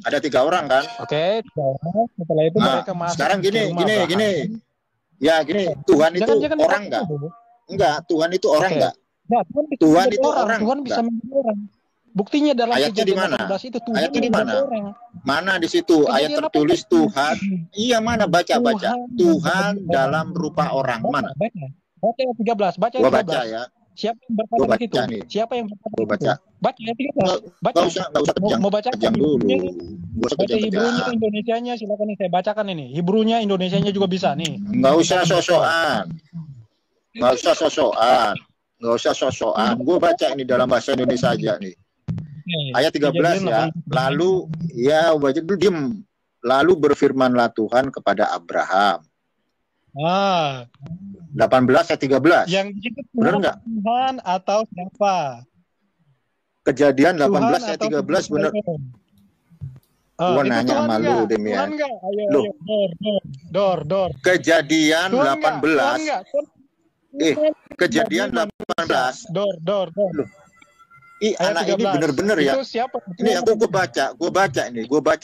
Ada 3 orang kan? Oke, 3 orang. Setelah itu mereka masuk. Sekarang gini. Ya gini, Tuhan itu orang enggak? Enggak, Tuhan itu orang enggak? Nah, Tuhan itu orang. Tuhan bisa menjadi orang. Buktinya dalam ayatnya di mana? Itu Tuhan ayatnya di mana? Mana di situ ayat tertulis Tuhan? Iya, mana baca. Tuhan dalam rupa orang. Mana? Baca ayat 13. Baca ayat 13. Baca ya. Siapa yang berkata di situ? Siapa yang berkata? Baca. Baca ayat 13. Baca. Enggak usah kejang. Mau baca dulu. Baca Hebrunya, Indonesianya, silakan nih saya bacakan ini. Hebrunya, Indonesianya juga bisa nih. Enggak usah sosokan. Nggak usah sosokan. Gue baca ini dalam bahasa Indonesia aja nih. Ayat 13 ya. Lalu baca dulu, diem. Lalu berfirmanlah Tuhan kepada Abraham. 18 ayat 13. Yang di situ benar nggak? Tuhan atau siapa? Kejadian 18 ayat 13 benar. Gua nanya sama lu, Demian. Ayo, Dor. Kejadian 18. Kejadian 18. Dor. Anak ini bener-bener ya. Ini aku baca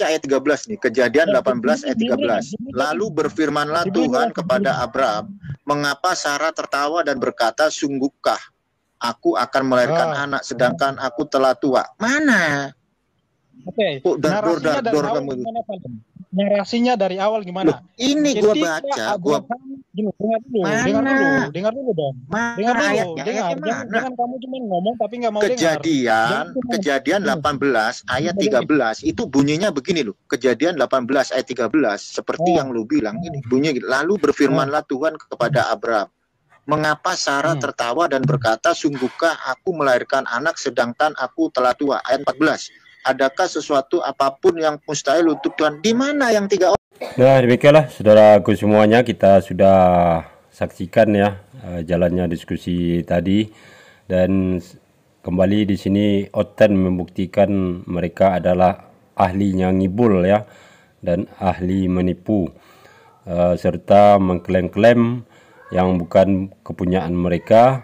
ayat 13 nih. Kejadian 18 ayat 13. Lalu berfirmanlah Tuhan kepada Abraham, mengapa Sarah tertawa dan berkata, sungguhkah aku akan melahirkan anak sedangkan aku telah tua? Mana? Narasinya dari awal gimana? Ini gue baca. Dengar dulu dong. Jangan kamu cuma ngomong tapi nggak mau Kejadian 18 ayat 13 itu bunyinya begini loh. Kejadian 18 ayat 13 seperti yang lu bilang ini bunyinya. Lalu berfirmanlah Tuhan kepada Abraham, mengapa Sarah tertawa dan berkata, sungguhkah aku melahirkan anak sedangkan aku telah tua? Ayat 14. Adakah sesuatu apapun yang mustahil untuk Tuhan? Di mana yang 3 orang? Nah, demikianlah saudaraku semuanya, kita sudah saksikan ya jalannya diskusi tadi, dan kembali di sini Oten membuktikan mereka adalah ahlinya ngibul ya, dan ahli menipu serta mengklaim-klaim yang bukan kepunyaan mereka,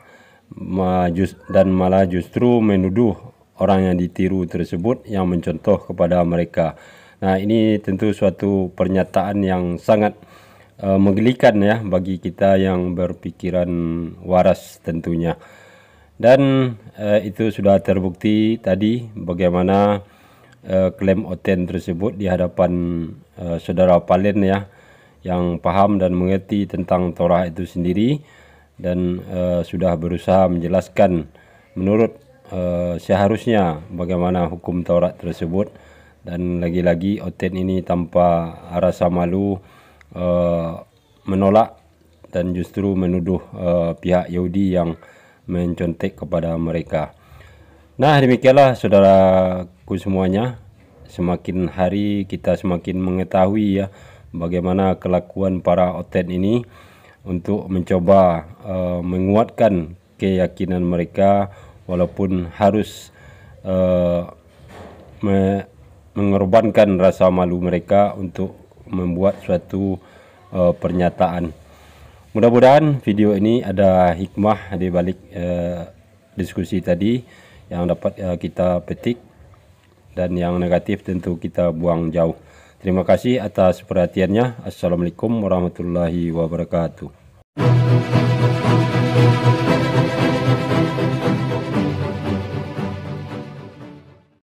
dan malah justru menuduh orang yang ditiru tersebut yang mencontoh kepada mereka. Nah, ini tentu suatu pernyataan yang sangat menggelikan ya bagi kita yang berpikiran waras tentunya. Dan itu sudah terbukti tadi bagaimana klaim Oten tersebut di hadapan saudara Valen ya, yang paham dan mengerti tentang Torah itu sendiri, dan sudah berusaha menjelaskan menurut seharusnya bagaimana hukum Taurat tersebut. Dan lagi-lagi Oten ini tanpa rasa malu menolak dan justru menuduh pihak Yahudi yang mencontek kepada mereka. Nah, demikianlah saudaraku semuanya, semakin hari kita semakin mengetahui ya bagaimana kelakuan para Oten ini untuk mencoba menguatkan keyakinan mereka, walaupun harus mengorbankan rasa malu mereka untuk membuat suatu pernyataan. Mudah-mudahan video ini ada hikmah di balik diskusi tadi yang dapat kita petik, dan yang negatif tentu kita buang jauh. Terima kasih atas perhatiannya. Assalamualaikum warahmatullahi wabarakatuh.